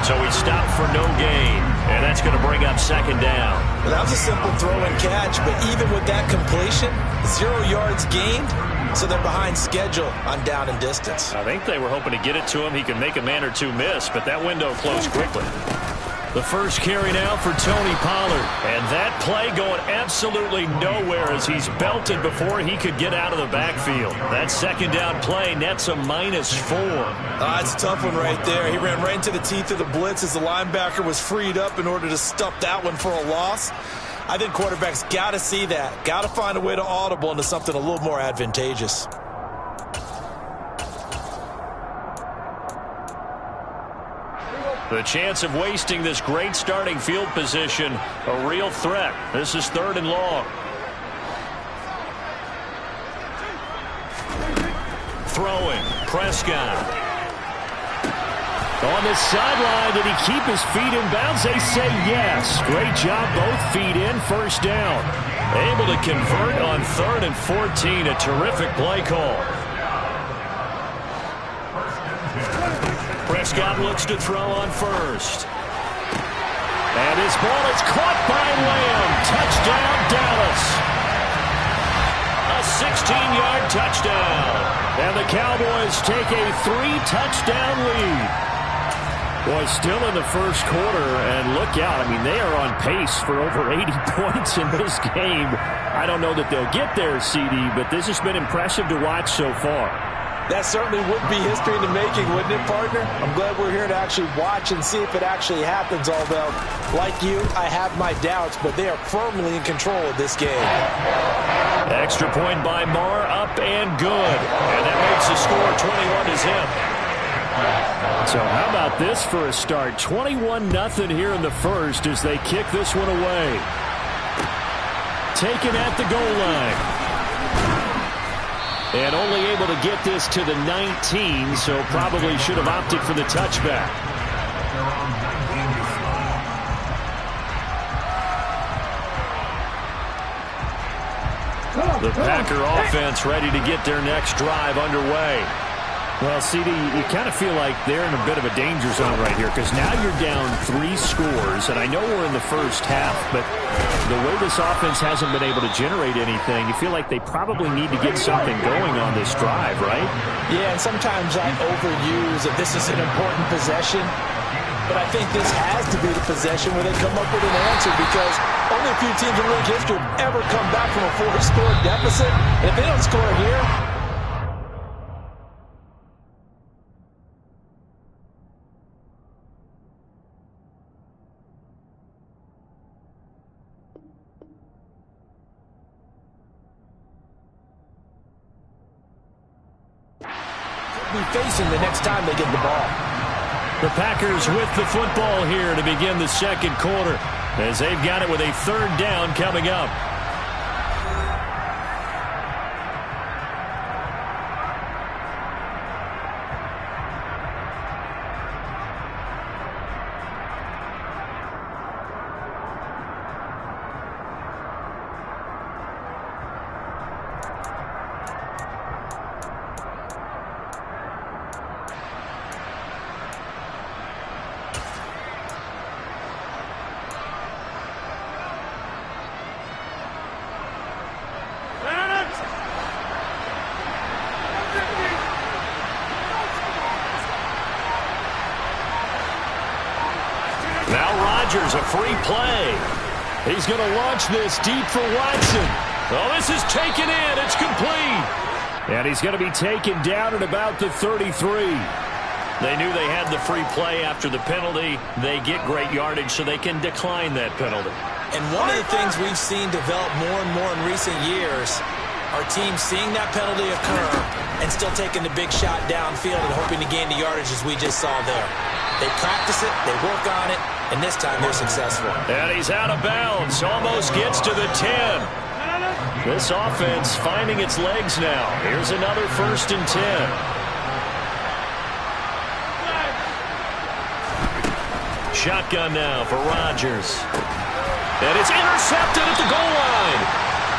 So he stopped for no gain. And that's going to bring up 2nd down. Well, that was a simple throw and catch, but even with that completion, 0 yards gained, so they're behind schedule on down and distance. I think they were hoping to get it to him. He could make a man or 2 miss, but that window closed quickly. The first carry now for Tony Pollard. And that play going absolutely nowhere as he's belted before he could get out of the backfield. That 2nd down play nets a -4. That's a tough one right there. He ran right into the teeth of the blitz as the linebacker was freed up in order to stuff that one for a loss. I think quarterbacks got to see that. Got to find a way to audible into something a little more advantageous. The chance of wasting this great starting field position, a real threat. This is 3rd and long. throwing. Prescott. On the sideline, did he keep his feet in bounds? They say yes. Great job, both feet in, first down. Able to convert on 3rd and 14. A terrific play call. Prescott looks to throw on first. And his ball is caught by Lamb. Touchdown, Dallas. A 16-yard touchdown. And the Cowboys take a 3-touchdown lead. Boy, still in the first quarter, and look out. I mean, they are on pace for over 80 points in this game. I don't know that they'll get there, CD, but this has been impressive to watch so far. That certainly would be history in the making, wouldn't it, partner? I'm glad we're here to actually watch and see if it actually happens, although, like you, I have my doubts, but they are firmly in control of this game. Extra point by Marr, up and good. And that makes the score 21-0. So how about this for a start? 21-0 here in the first as they kick this one away. Taken at the goal line. And only able to get this to the 19, so probably should have opted for the touchback. The Packer offense ready to get their next drive underway. Well, CD, you kind of feel like they're in a bit of a danger zone right here because now you're down 3 scores, and I know we're in the first half, but the way this offense hasn't been able to generate anything, you feel like they probably need to get something going on this drive, right? Yeah, and sometimes I overuse that this is an important possession, but I think this has to be the possession where they come up with an answer because only a few teams in league history have ever come back from a 4-score deficit, and if they don't score here, be facing the next time they get the ball. The Packers with the football here to begin the second quarter as they've got it with a 3rd down coming up. A free play. He's going to launch this deep for Watson. Oh, this is taken in. It's complete. And he's going to be taken down at about the 33. They knew they had the free play after the penalty. They get great yardage so they can decline that penalty. And one of the things we've seen develop more and more in recent years are teams seeing that penalty occur and still taking the big shot downfield and hoping to gain the yardage as we just saw there. They practice it, they work on it, and this time they're successful. And he's out of bounds. Almost gets to the 10. This offense finding its legs now. Here's another 1st and 10. Shotgun now for Rodgers. And it's intercepted at the goal line.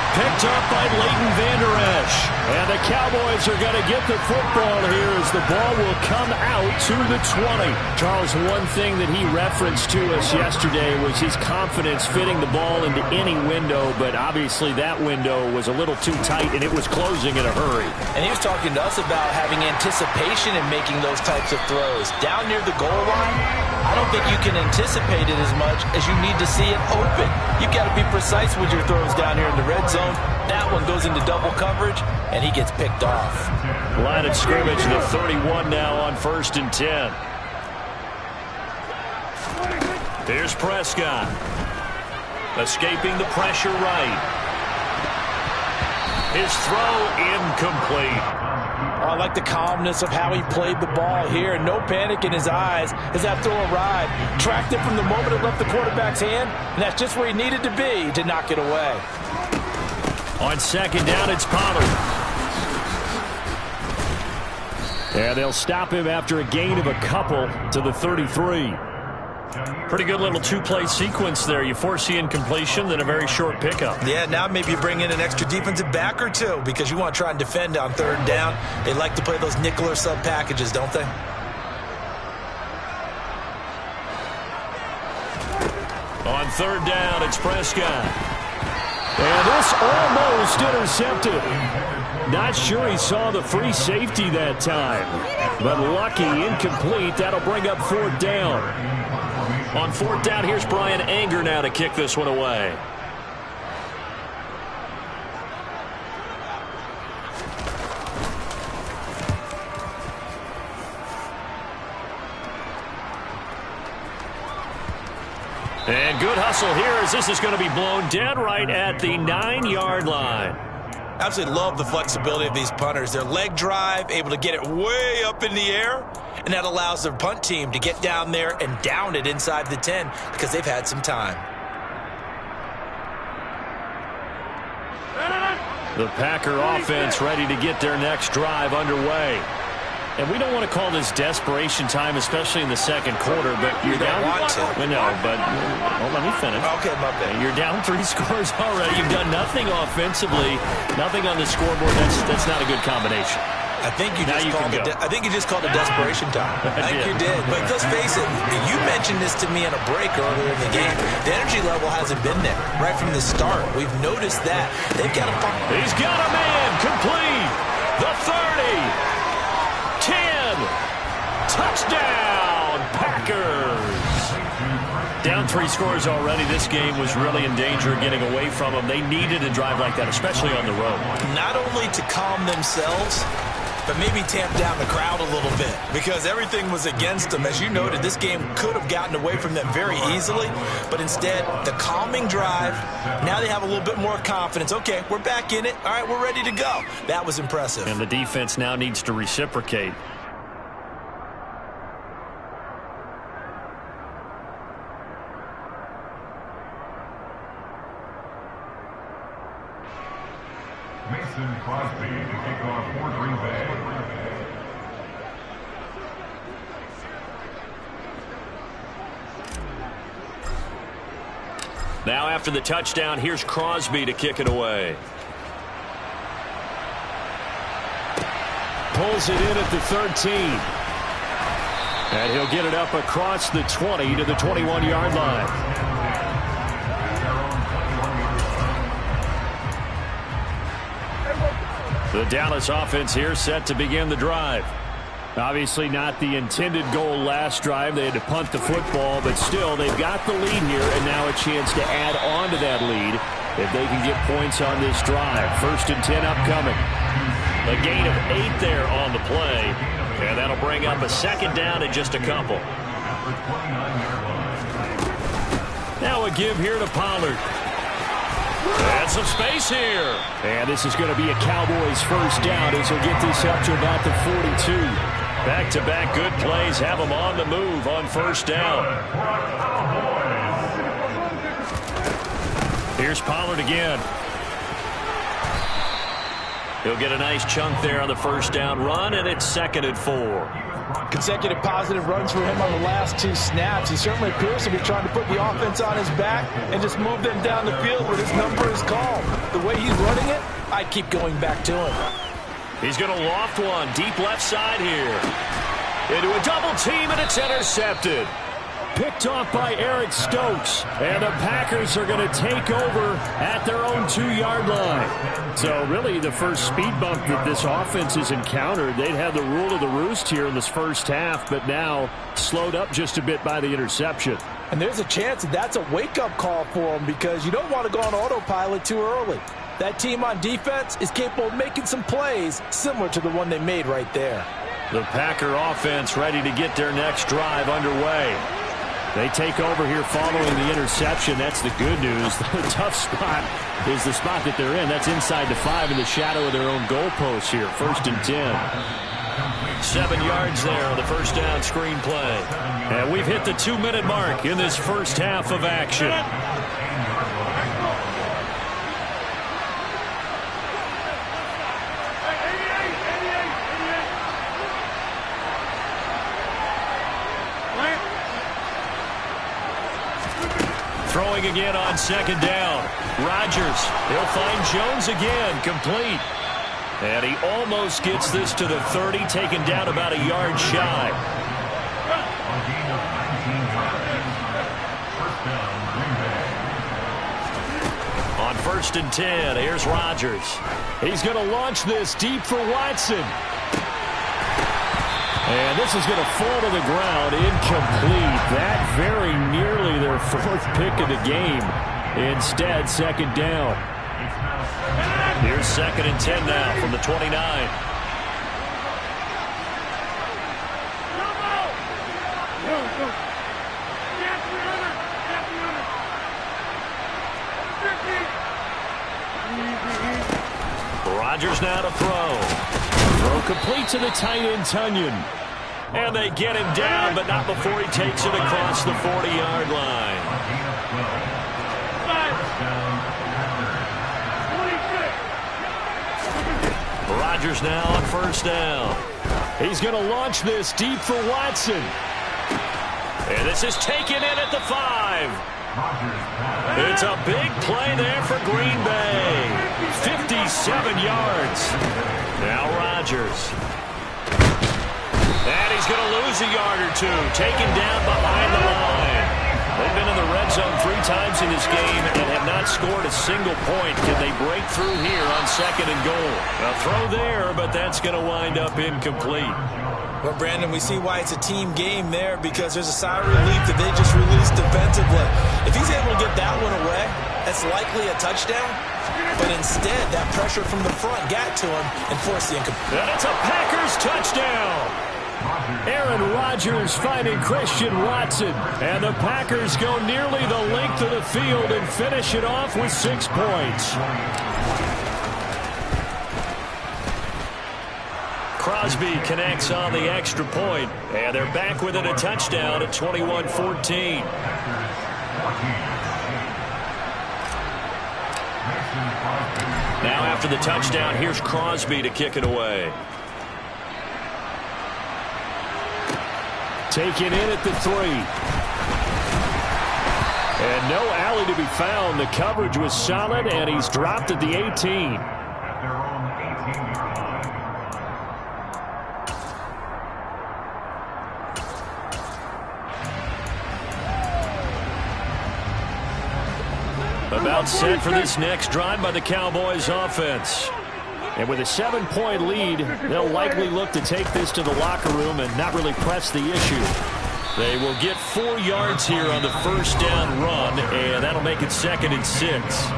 Picked up by Leighton Vander Esch. And the Cowboys are going to get the football here as the ball will come out to the 20. Charles, one thing that he referenced to us yesterday was his confidence fitting the ball into any window, but obviously that window was a little too tight and it was closing in a hurry. And he was talking to us about having anticipation in making those types of throws. Down near the goal line, I don't think you can anticipate it as much as you need to see it open. You've got to be precise with your throws down here in the red zone. That one goes into double coverage, and he gets picked off. Line of scrimmage, the 31 now on 1st and 10. Here's Prescott. Escaping the pressure right. His throw incomplete. I like the calmness of how he played the ball here. No panic in his eyes as that throw arrived. Tracked it from the moment it left the quarterback's hand, and that's just where he needed to be to knock it away. On 2nd down, it's Pollard. And they'll stop him after a gain of a couple to the 33. Pretty good little two-play sequence there. You force the incompletion, then a very short pickup. Yeah, now maybe you bring in an extra defensive back or two because you want to try and defend on third down. They like to play those nickel or sub packages, don't they? On third down, it's Prescott. And this almost intercepted. Not sure he saw the free safety that time. But lucky, incomplete. That'll bring up fourth down. On fourth down, here's Brian Anger now to kick this one away. And good hustle here as this is going to be blown dead right at the 9-yard line. Absolutely love the flexibility of these punters. Their leg drive, able to get it way up in the air, and that allows their punt team to get down there and down it inside the 10 because they've had some time. The Packer offense ready to get their next drive underway. And we don't want to call this desperation time, especially in the second quarter, but you're down. Want to. Well, no, but let me finish. Okay, my bad. You're down 3 scores already. You've done nothing offensively, nothing on the scoreboard. That's not a good combination. I think you just called it desperation time. I think you did. But let's face it, you mentioned this to me in a break earlier in the game. The energy level hasn't been there right from the start. We've noticed that. They've got a He's got a man complete. The 30. 10. Touchdown, Packers. Down 3 scores already. This game was really in danger of getting away from them. They needed a drive like that, especially on the road. Not only to calm themselves, but maybe tamp down the crowd a little bit because everything was against them. As you noted, this game could have gotten away from them very easily, but instead, the calming drive, now they have a little bit more confidence. Okay, we're back in it. All right, we're ready to go. That was impressive. And the defense now needs to reciprocate. Mason Crosby to kick off for Green Bay. Now after the touchdown, here's Crosby to kick it away. Pulls it in at the 13. And he'll get it up across the 20 to the 21-yard line. The Dallas offense here set to begin the drive. Obviously not the intended goal last drive. They had to punt the football, but still they've got the lead here and now a chance to add on to that lead if they can get points on this drive. 1st and 10 upcoming. A gain of 8 there on the play, and that'll bring up a second down in just a couple. Now a give here to Pollard. And some space here. And this is going to be a Cowboys first down as he'll get this up to about the 42. Back-to-back good plays have them on the move on first down. Here's Pollard again. He'll get a nice chunk there on the first down run, and it's 2nd and 4. Consecutive positive runs for him on the last 2 snaps. He certainly appears to be trying to put the offense on his back and just move them down the field where his number is called. The way he's running it, I'd keep going back to him. He's going to loft one deep left side here. Into a double team, and it's intercepted. Picked off by Eric Stokes. And the Packers are going to take over at their own 2-yard line. So really the first speed bump that this offense has encountered. They'd had the rule of the roost here in this first half, but now slowed up just a bit by the interception. And there's a chance that that's a wake-up call for them because you don't want to go on autopilot too early. That team on defense is capable of making some plays similar to the one they made right there. The Packer offense ready to get their next drive underway. They take over here following the interception. That's the good news. The tough spot is the spot that they're in. That's inside the 5 in the shadow of their own goalpost here. 1st and 10. 7 yards there on the first down screen play. And we've hit the 2-minute mark in this first half of action. throwing again on second down. Rodgers, he'll find Jones again, complete. And he almost gets this to the 30, taken down about a yard shy. On gain of 19 yards. First down, Green Bay. On 1st and 10, here's Rodgers. He's going to launch this deep for Watson. And this is going to fall to the ground, incomplete. That very nearly their 4th pick of the game. Instead, second down. Here's 2nd and 10 now from the 29. Rodgers now to throw. Throw complete to the tight end, Tunyon. And they get him down, but not before he takes it across the 40-yard line. Rodgers now on 1st down. He's going to launch this deep for Watson. And this is taken in at the 5. It's a big play there for Green Bay. 57 yards. Now Rodgers. And he's going to lose a yard or two. Taken down behind the line. They've been in the red zone 3 times in this game and have not scored a single point. Can they break through here on 2nd and goal? A throw there, but that's going to wind up incomplete. Well, Brandon, we see why it's a team game there, because there's a sigh of relief that they just released defensively. If he's able to get that one away, that's likely a touchdown. But instead, that pressure from the front got to him and forced the incomplete. And it's a Packers touchdown. Aaron Rodgers finding Christian Watson. And the Packers go nearly the length of the field and finish it off with 6 points. Crosby connects on the extra point, and they're back within a touchdown at 21-14. Now after the touchdown, here's Crosby to kick it away. Taken in at the 3. And no alley to be found. The coverage was solid, and he's dropped at the 18. At their own 18-yard line. About set for this next drive by the Cowboys offense. And with a 7-point lead, they'll likely look to take this to the locker room and not really press the issue. They will get 4 yards here on the first down run, and that'll make it 2nd and 6.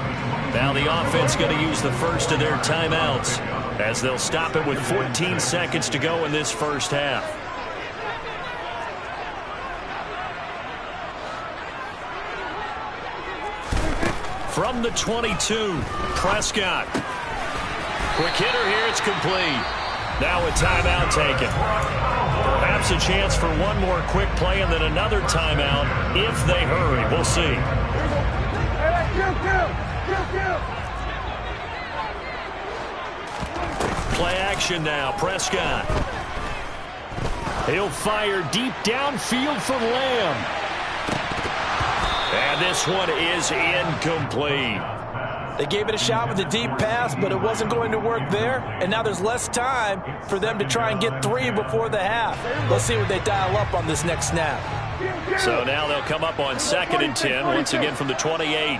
Now the offense going to use the first of their timeouts as they'll stop it with 14 seconds to go in this first half. From the 22, Prescott. Quick hitter here, it's complete. Now a timeout taken. Perhaps a chance for one more quick play and then another timeout if they hurry. We'll see. Play action now, Prescott. He'll fire deep downfield for Lamb. And this one is incomplete. They gave it a shot with a deep pass, but it wasn't going to work there. And now there's less time for them to try and get 3 before the half. Let's see what they dial up on this next snap. So now they'll come up on 2nd and 10, once again from the 28.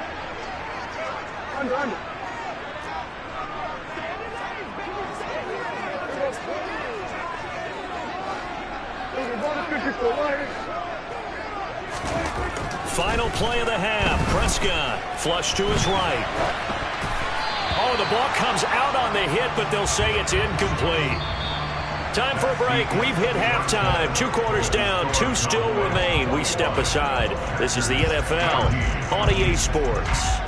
Final play of the half. Prescott flush to his right. Oh, the ball comes out on the hit, but they'll say it's incomplete. Time for a break. We've hit halftime. 2 quarters down. 2 still remain. We step aside. This is the NFL on EA Sports.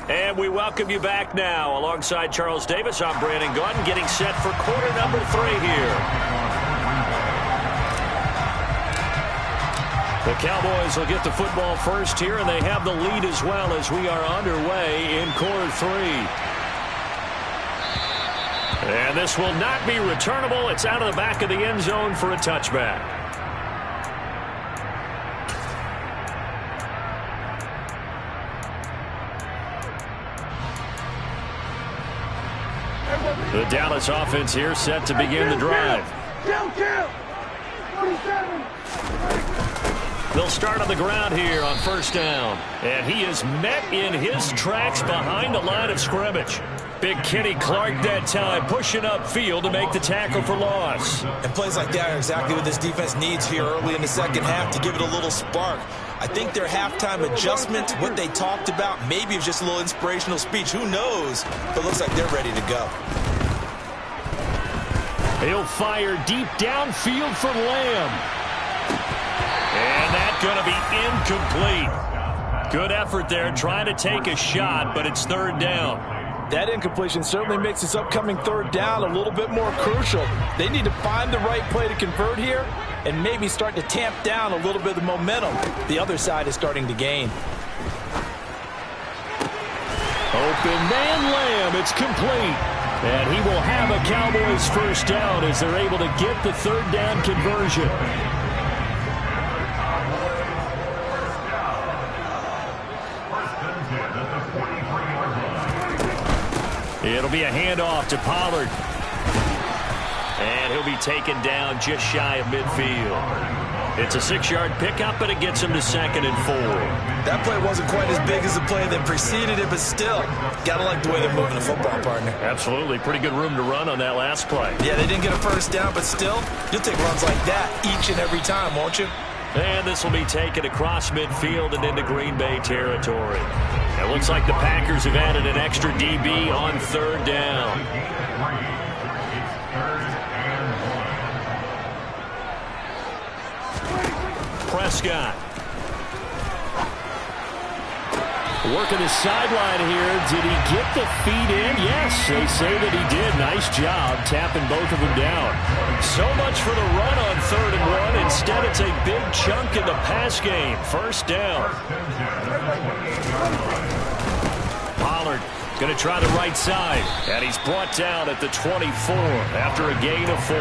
And we welcome you back now. Alongside Charles Davis, I'm Brandon Gaudin, getting set for quarter number 3 here. The Cowboys will get the football first here, and they have the lead as well as we are underway in quarter 3. And this will not be returnable. It's out of the back of the end zone for a touchback. The Dallas offense here set to begin the drive. They'll start on the ground here on first down. And he is met in his tracks behind the line of scrimmage. Big Kenny Clark that time pushing upfield to make the tackle for loss. And plays like that are exactly what this defense needs here early in the second half to give it a little spark. I think their halftime adjustment, what they talked about, maybe it was just a little inspirational speech. Who knows? But it looks like they're ready to go. He'll fire deep downfield for Lamb. And that's going to be incomplete. Good effort there trying to take a shot, but it's third down. That incompletion certainly makes this upcoming third down a little bit more crucial. They need to find the right play to convert here and maybe start to tamp down a little bit of the momentum the other side is starting to gain. Open man Lamb. It's complete. And he will have a Cowboys first down as they're able to get the third down conversion. It'll be a handoff to Pollard. And he'll be taken down just shy of midfield. It's a 6-yard pickup, but it gets him to 2nd and 4. That play wasn't quite as big as the play that preceded it, but still, gotta like the way they're moving the football, partner. Absolutely. Pretty good room to run on that last play. Yeah, they didn't get a first down, but still, you'll take runs like that each and every time, won't you? And this will be taken across midfield and into Green Bay territory. It looks like the Packers have added an extra DB on third down. Prescott. Working the sideline here. Did he get the feet in? Yes, they say that he did. Nice job tapping both of them down. So much for the run on 3rd and 1. Instead, it's a big chunk in the pass game. First down. Pollard going to try the right side. And he's brought down at the 24 after a gain of 4.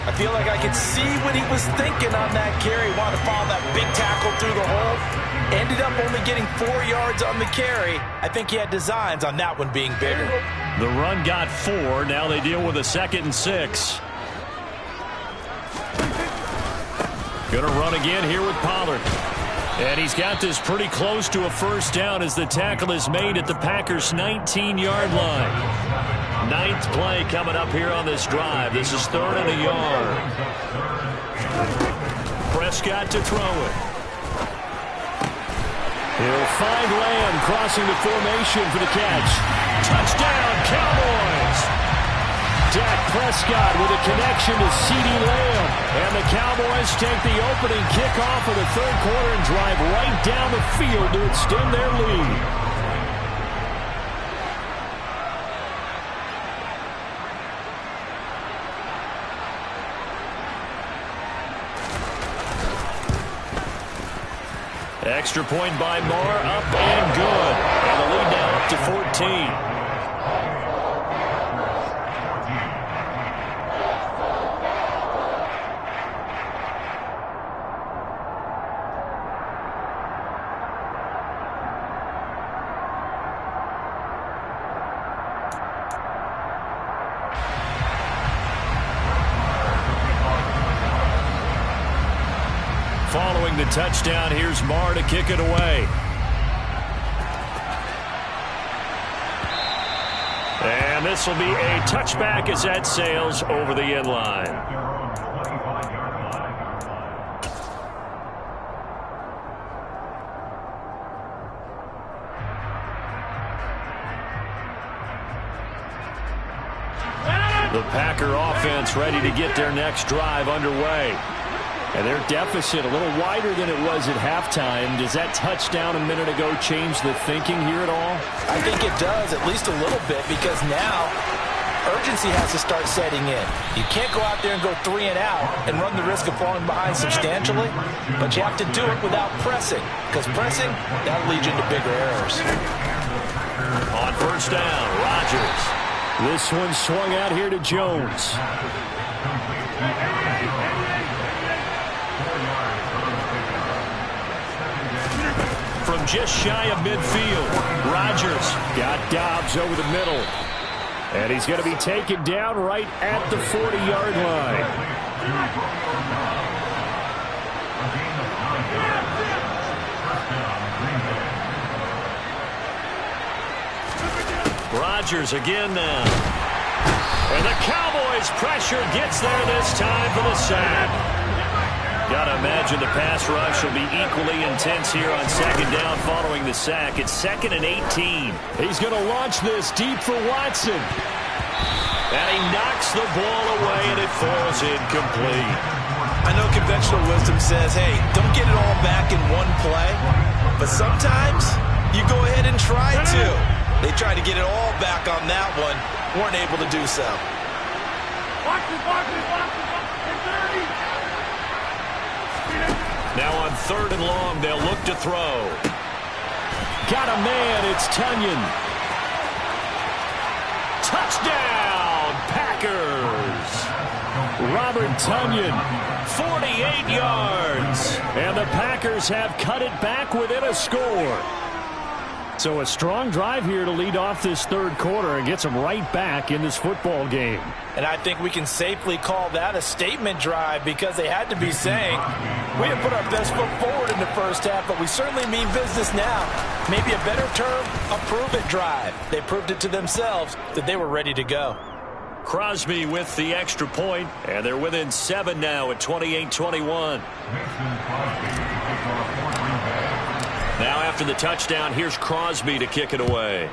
I feel like I could see what he was thinking on that carry. Wanted to follow that big tackle through the hole. Ended up only getting 4 yards on the carry. I think he had designs on that one being bigger. The run got 4. Now they deal with a 2nd and 6. Going to run again here with Pollard. And he's got this pretty close to a first down as the tackle is made at the Packers' 19-yard line. 9th play coming up here on this drive. This is 3rd and a yard. Prescott to throw it. He'll find Lamb crossing the formation for the catch. Touchdown, Cowboys! Dak Prescott with a connection to CeeDee Lamb. And the Cowboys take the opening kickoff of the third quarter and drive right down the field to extend their lead. Extra point by Moore, up and good. And the lead now up to 14. Following the touchdown, here's Marr to kick it away. And this will be a touchback as that sails over the end line. The Packer offense ready to get their next drive underway. And their deficit a little wider than it was at halftime. Does that touchdown a minute ago change the thinking here at all? I think it does, at least a little bit, because now urgency has to start setting in. You can't go out there and go 3 and out and run the risk of falling behind substantially, but you have to do it without pressing, because pressing, that'll lead you into bigger errors. On first down, Rodgers. This one swung out here to Jones. From just shy of midfield, Rodgers got Dobbs over the middle. And he's going to be taken down right at the 40-yard line. Rodgers again now. And the Cowboys' pressure gets there this time for the sack. Got to imagine the pass rush will be equally intense here on second down following the sack. It's 2nd and 18. He's going to launch this deep for Watson. And he knocks the ball away, and it falls incomplete. I know conventional wisdom says, hey, don't get it all back in one play. But sometimes you go ahead and try to. They tried to get it all back on that one. Weren't able to do so. Now on 3rd and long, they'll look to throw. Got a man, it's Tonyan. Touchdown, Packers! Robert Tonyan. 48 yards. And the Packers have cut it back within a score. So a strong drive here to lead off this third quarter and gets them right back in this football game. And I think we can safely call that a statement drive, because they had to be saying, we have put our best foot forward in the first half, but we certainly mean business now. Maybe a better term, a prove-it drive. They proved it to themselves that they were ready to go. Crosby with the extra point, and they're within 7 now at 28-21. Now after the touchdown, here's Crosby to kick it away.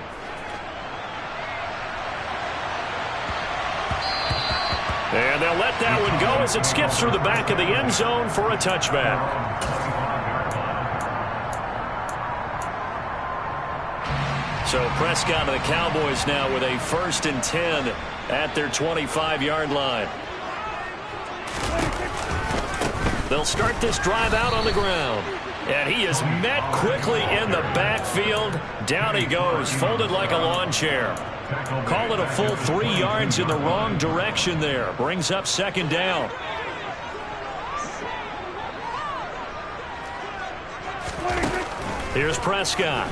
And they'll let that one go as it skips through the back of the end zone for a touchback. So Prescott and the Cowboys now with a 1st and 10 at their 25-yard line. They'll start this drive out on the ground. And he is met quickly in the backfield. Down he goes, folded like a lawn chair. Call it a full 3 yards in the wrong direction there. Brings up 2nd down. Here's Prescott.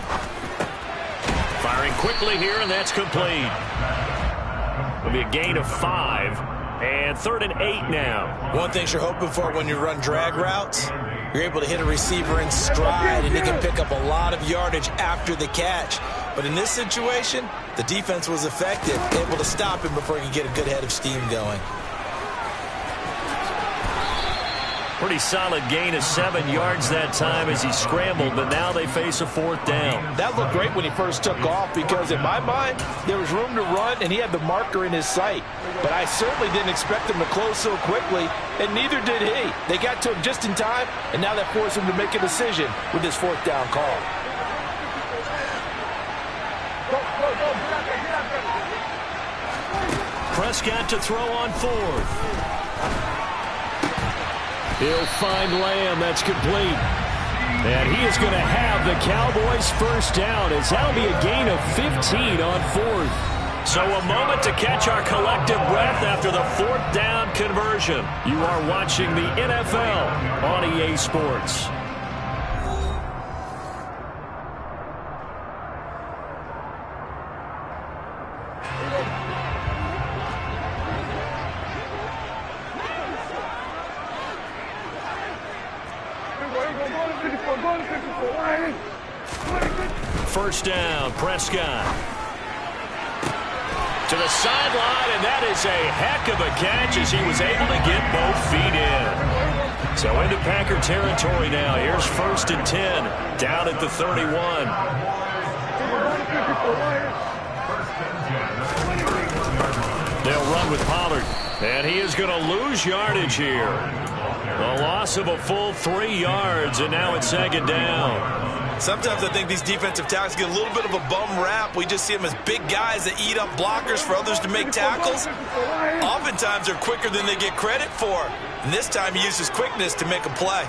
Firing quickly here, and that's complete. It'll be a gain of 5. And 3rd and 8 now. One thing you're hoping for when you run drag routes, you're able to hit a receiver in stride, and he can pick up a lot of yardage after the catch. But in this situation, the defense was effective, able to stop him before he could get a good head of steam going. Pretty solid gain of 7 yards that time as he scrambled, but now they face a 4th down. That looked great when he first took off, because in my mind, there was room to run, and he had the marker in his sight. But I certainly didn't expect him to close so quickly, and neither did he. They got to him just in time, and now that forced him to make a decision with his 4th down call. Prescott to throw on 4th. He'll find Lamb. That's complete. And he is going to have the Cowboys' 1st down, as that'll be a gain of 15 on 4th. So a moment to catch our collective breath after the 4th down conversion. You are watching the NFL on EA Sports. First down, Prescott. To the sideline, and that is a heck of a catch as he was able to get both feet in. So into Packer territory now. Here's 1st and 10, down at the 31. They'll run with Pollard, and he is going to lose yardage here. A loss of a full 3 yards, and now it's 2nd down. Sometimes I think these defensive tackles get a little bit of a bum rap. We just see them as big guys that eat up blockers for others to make tackles. Oftentimes, they're quicker than they get credit for. And this time, he uses quickness to make a play.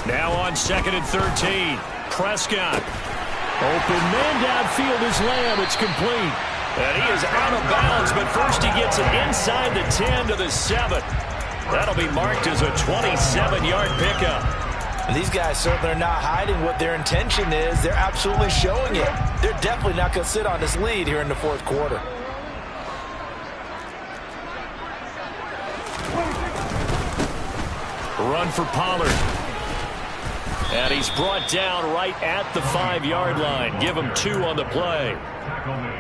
Now on 2nd and 13. Prescott. Open man downfield is Lamb. It's complete. And he is out of bounds, but first he gets it inside the 10 to the 7. That'll be marked as a 27-yard pickup. And these guys certainly are not hiding what their intention is. They're absolutely showing it. They're definitely not going to sit on this lead here in the fourth quarter. Run for Pollard. And he's brought down right at the 5-yard line. Give him 2 on the play.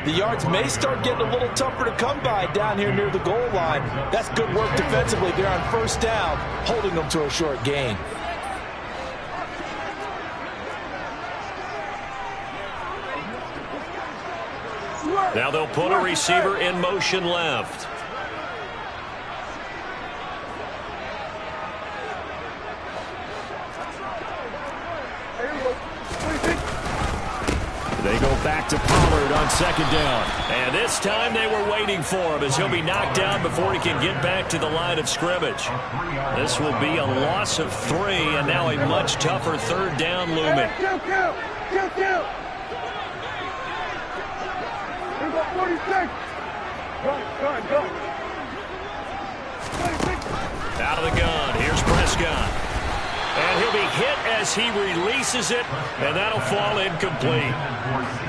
The yards may start getting a little tougher to come by down here near the goal line. That's good work defensively. They're on first down, holding them to a short gain. Now they'll put a receiver in motion left. They go back to Pollard on 2nd down. And this time they were waiting for him as he'll be knocked down before he can get back to the line of scrimmage. This will be a loss of 3, and now a much tougher 3rd down looming. Out of the gun. Here's Prescott. And he'll be hit as he releases it, and that'll fall incomplete.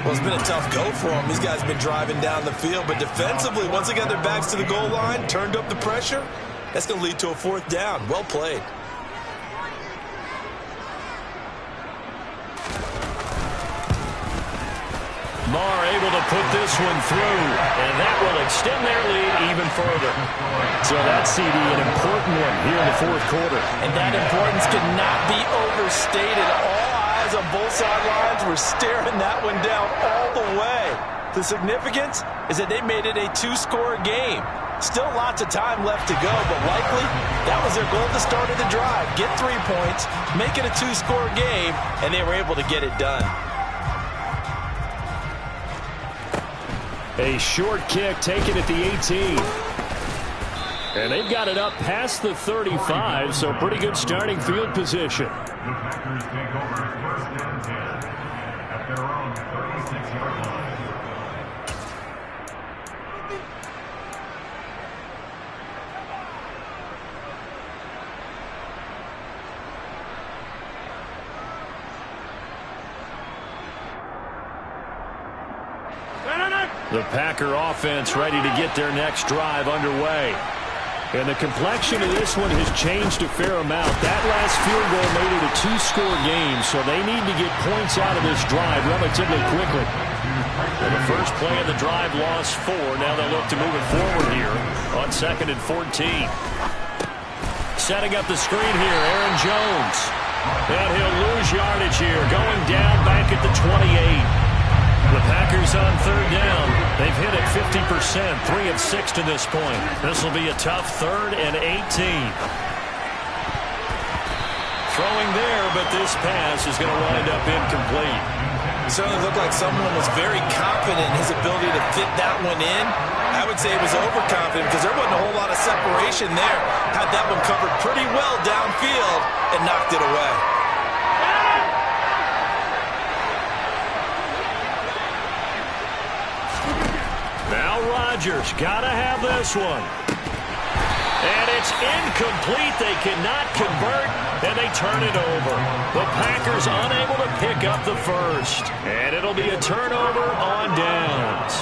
Well, it's been a tough go for him. These guys have been driving down the field, but defensively, once they got their backs to the goal line, turned up the pressure, that's going to lead to a 4th down. Well played. Marr able to put this one through, and that will extend their lead even further. So that, CD, an important one here in the fourth quarter. And that importance cannot be overstated. All eyes on both sidelines were staring that one down all the way. The significance is that they made it a 2-score game. Still lots of time left to go, but likely that was their goal at the start of the drive. Get 3 points, make it a 2-score game, and they were able to get it done. A short kick taken at the 18. And they've got it up past the 35, so pretty good starting field position. The Packers take over 1st and 10 at their own 36-yard line. The Packer offense ready to get their next drive underway. And the complexion of this one has changed a fair amount. That last field goal made it a 2-score game, so they need to get points out of this drive relatively quickly. Well, the first play of the drive lost 4. Now they'll look to move it forward here on 2nd and 14. Setting up the screen here, Aaron Jones. And he'll lose yardage here, going down back at the 28. The Packers on 3rd down. They've hit it 50%, 3 of 6 to this point. This will be a tough 3rd and 18. Throwing there, but this pass is going to wind up incomplete. It certainly looked like someone was very confident in his ability to fit that one in. I would say he was overconfident because there wasn't a whole lot of separation there. Had that one covered pretty well downfield and knocked it away. Now Rodgers got to have this one. And it's incomplete. They cannot convert, and they turn it over. The Packers unable to pick up the first. And it'll be a turnover on downs.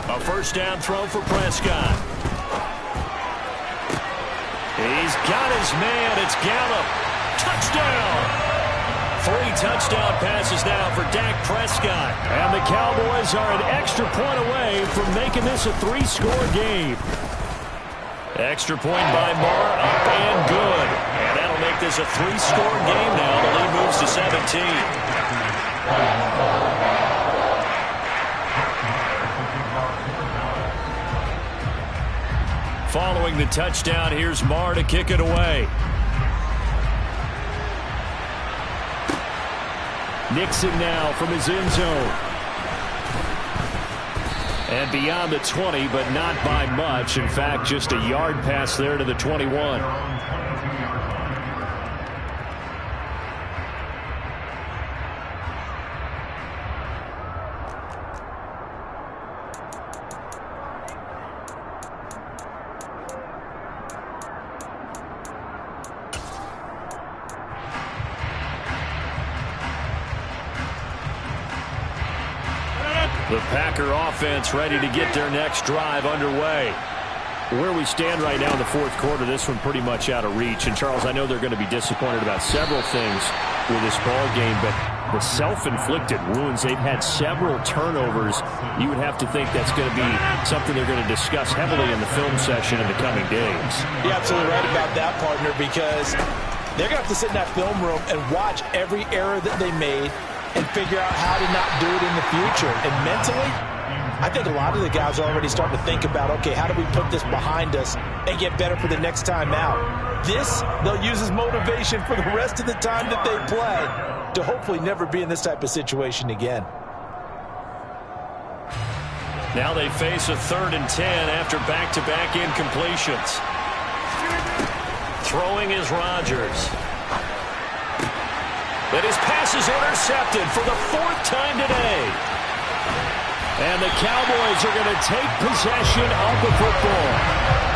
A first down throw for Prescott. He's got his man. It's Gallup. Touchdown. 3 touchdown passes now for Dak Prescott. And the Cowboys are an extra point away from making this a 3-score game. Extra point by Marr, up and good. And that'll make this a 3-score game now. The lead moves to 17. Following the touchdown, here's Marr to kick it away. Nixon now from his end zone. And beyond the 20, but not by much. In fact, just a yard pass there to the 21. The Packer offense ready to get their next drive underway. Where we stand right now in the fourth quarter, this one pretty much out of reach. And, Charles, I know they're going to be disappointed about several things with this ball game, but the self-inflicted wounds, they've had several turnovers. You would have to think that's going to be something they're going to discuss heavily in the film session in the coming days. You're absolutely right about that, partner, because they're going to have to sit in that film room and watch every error that they made and figure out how to not do it in the future. And mentally, I think a lot of the guys are already starting to think about, okay, how do we put this behind us and get better for the next time out? This, they'll use as motivation for the rest of the time that they play to hopefully never be in this type of situation again. Now they face a 3rd and 10 after back-to-back incompletions. Throwing is Rodgers. But his pass is intercepted for the 4th time today. And the Cowboys are going to take possession of the football.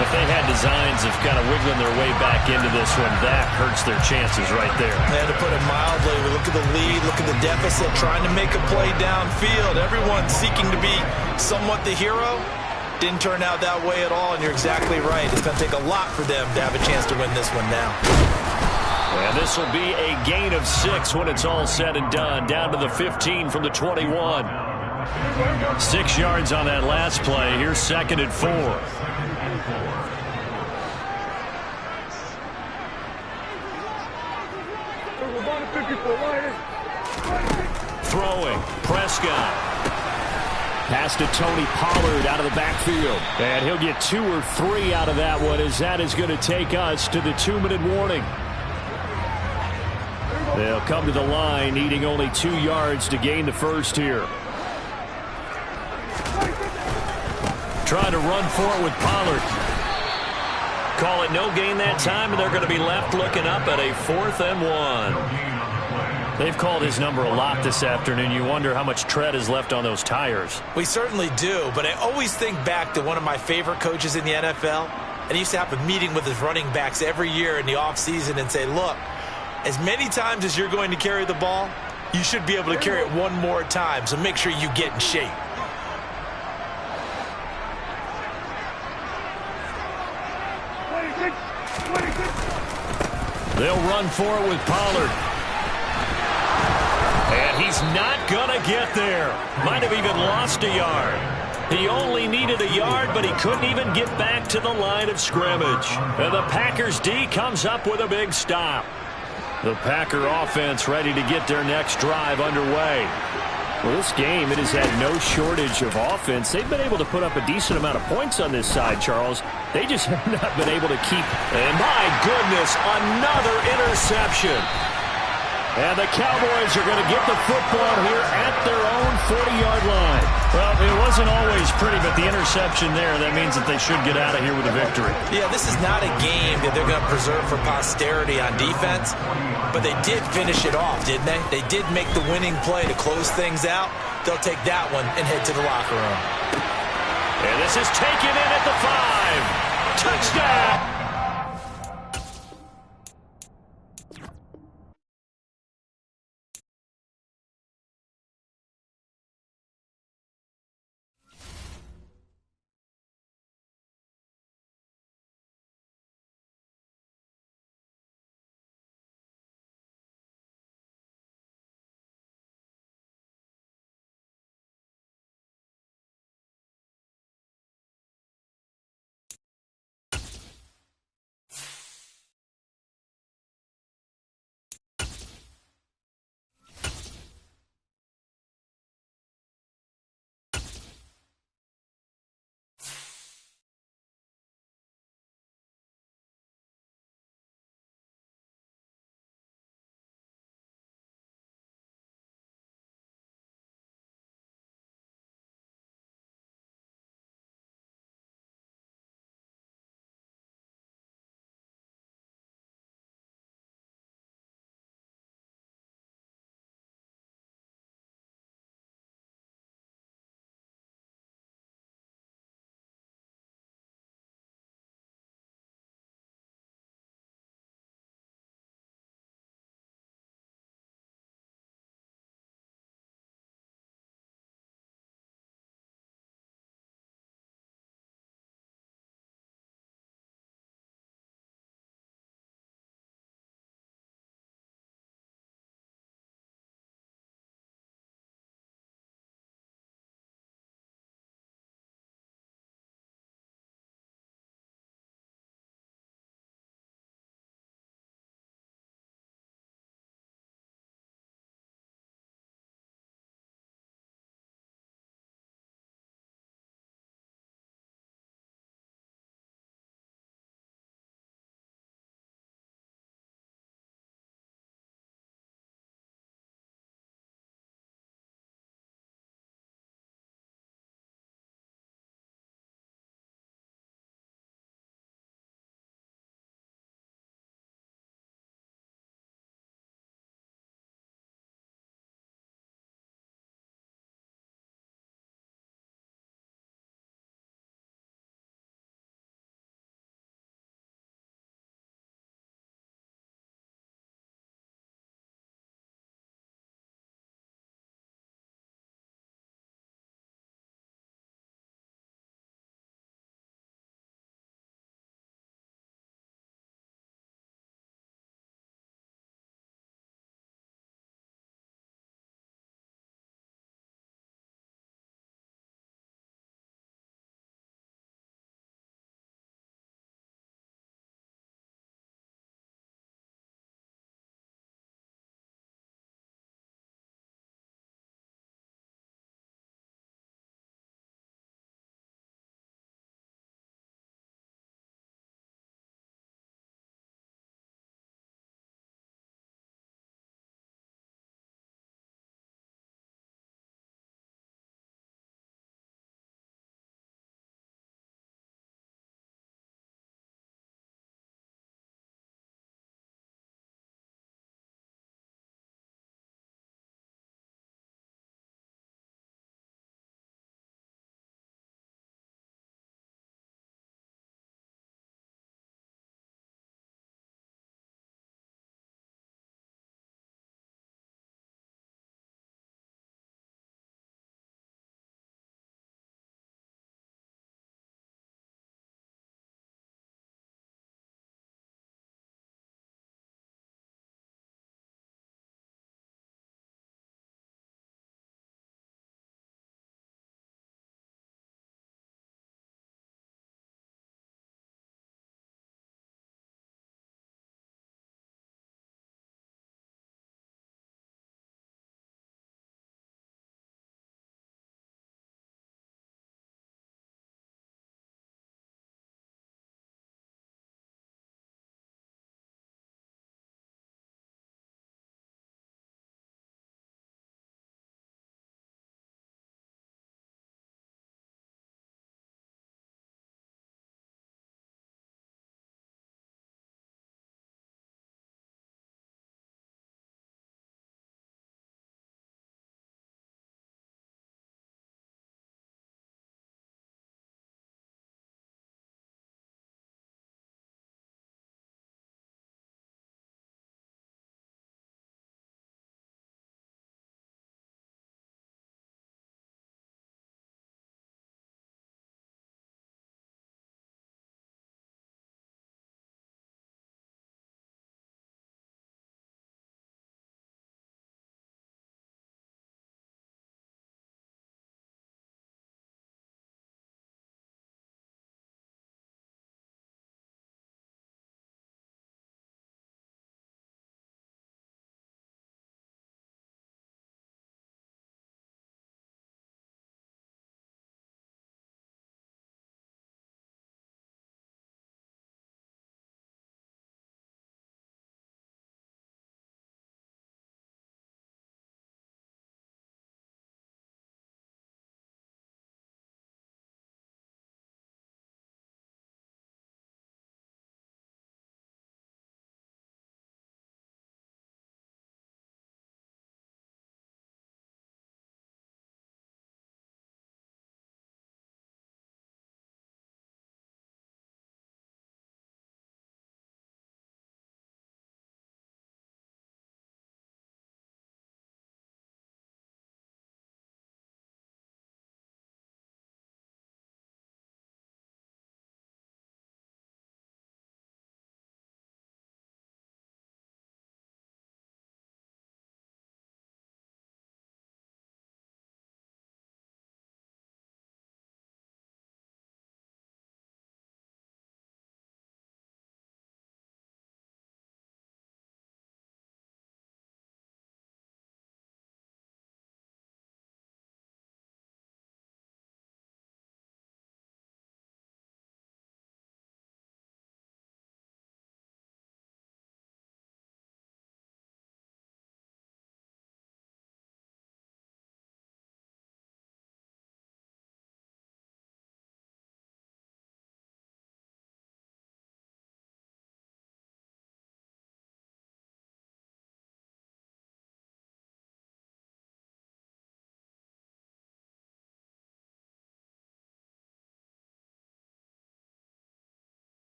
If they had designs of kind of wiggling their way back into this one, that hurts their chances right there. And to put it mildly, we look at the lead, look at the deficit, trying to make a play downfield. Everyone seeking to be somewhat the hero. Didn't turn out that way at all, and you're exactly right. It's going to take a lot for them to have a chance to win this one now. And this will be a gain of 6 when it's all said and done. Down to the 15 from the 21. 6 yards on that last play. Here's 2nd and 4. Throwing. Prescott. Pass to Tony Pollard out of the backfield. And he'll get 2 or 3 out of that one, as that is going to take us to the 2-minute warning. They'll come to the line, needing only 2 yards to gain the first here. Trying to run for it with Pollard. Call it no gain that time, and they're going to be left looking up at a 4th and 1. They've called his number a lot this afternoon. You wonder how much tread is left on those tires. We certainly do, but I always think back to one of my favorite coaches in the NFL. And he used to have a meeting with his running backs every year in the offseason and say, look, as many times as you're going to carry the ball, you should be able to carry it one more time, so make sure you get in shape. They'll run for it with Pollard. And he's not going to get there. Might have even lost a yard. He only needed a yard, but he couldn't even get back to the line of scrimmage. And the Packers D comes up with a big stop. The Packer offense ready to get their next drive underway. Well, this game, it has had no shortage of offense. They've been able to put up a decent amount of points on this side, Charles. They just have not been able to keep. And my goodness, another interception. And the Cowboys are going to get the football here at their own 40-yard line. Well, it wasn't always pretty, but the interception there, that means that they should get out of here with a victory. Yeah, this is not a game that they're going to preserve for posterity on defense, but they did finish it off, didn't they? They did make the winning play to close things out. They'll take that one and head to the locker room. And this is taken in at the 5. Touchdown!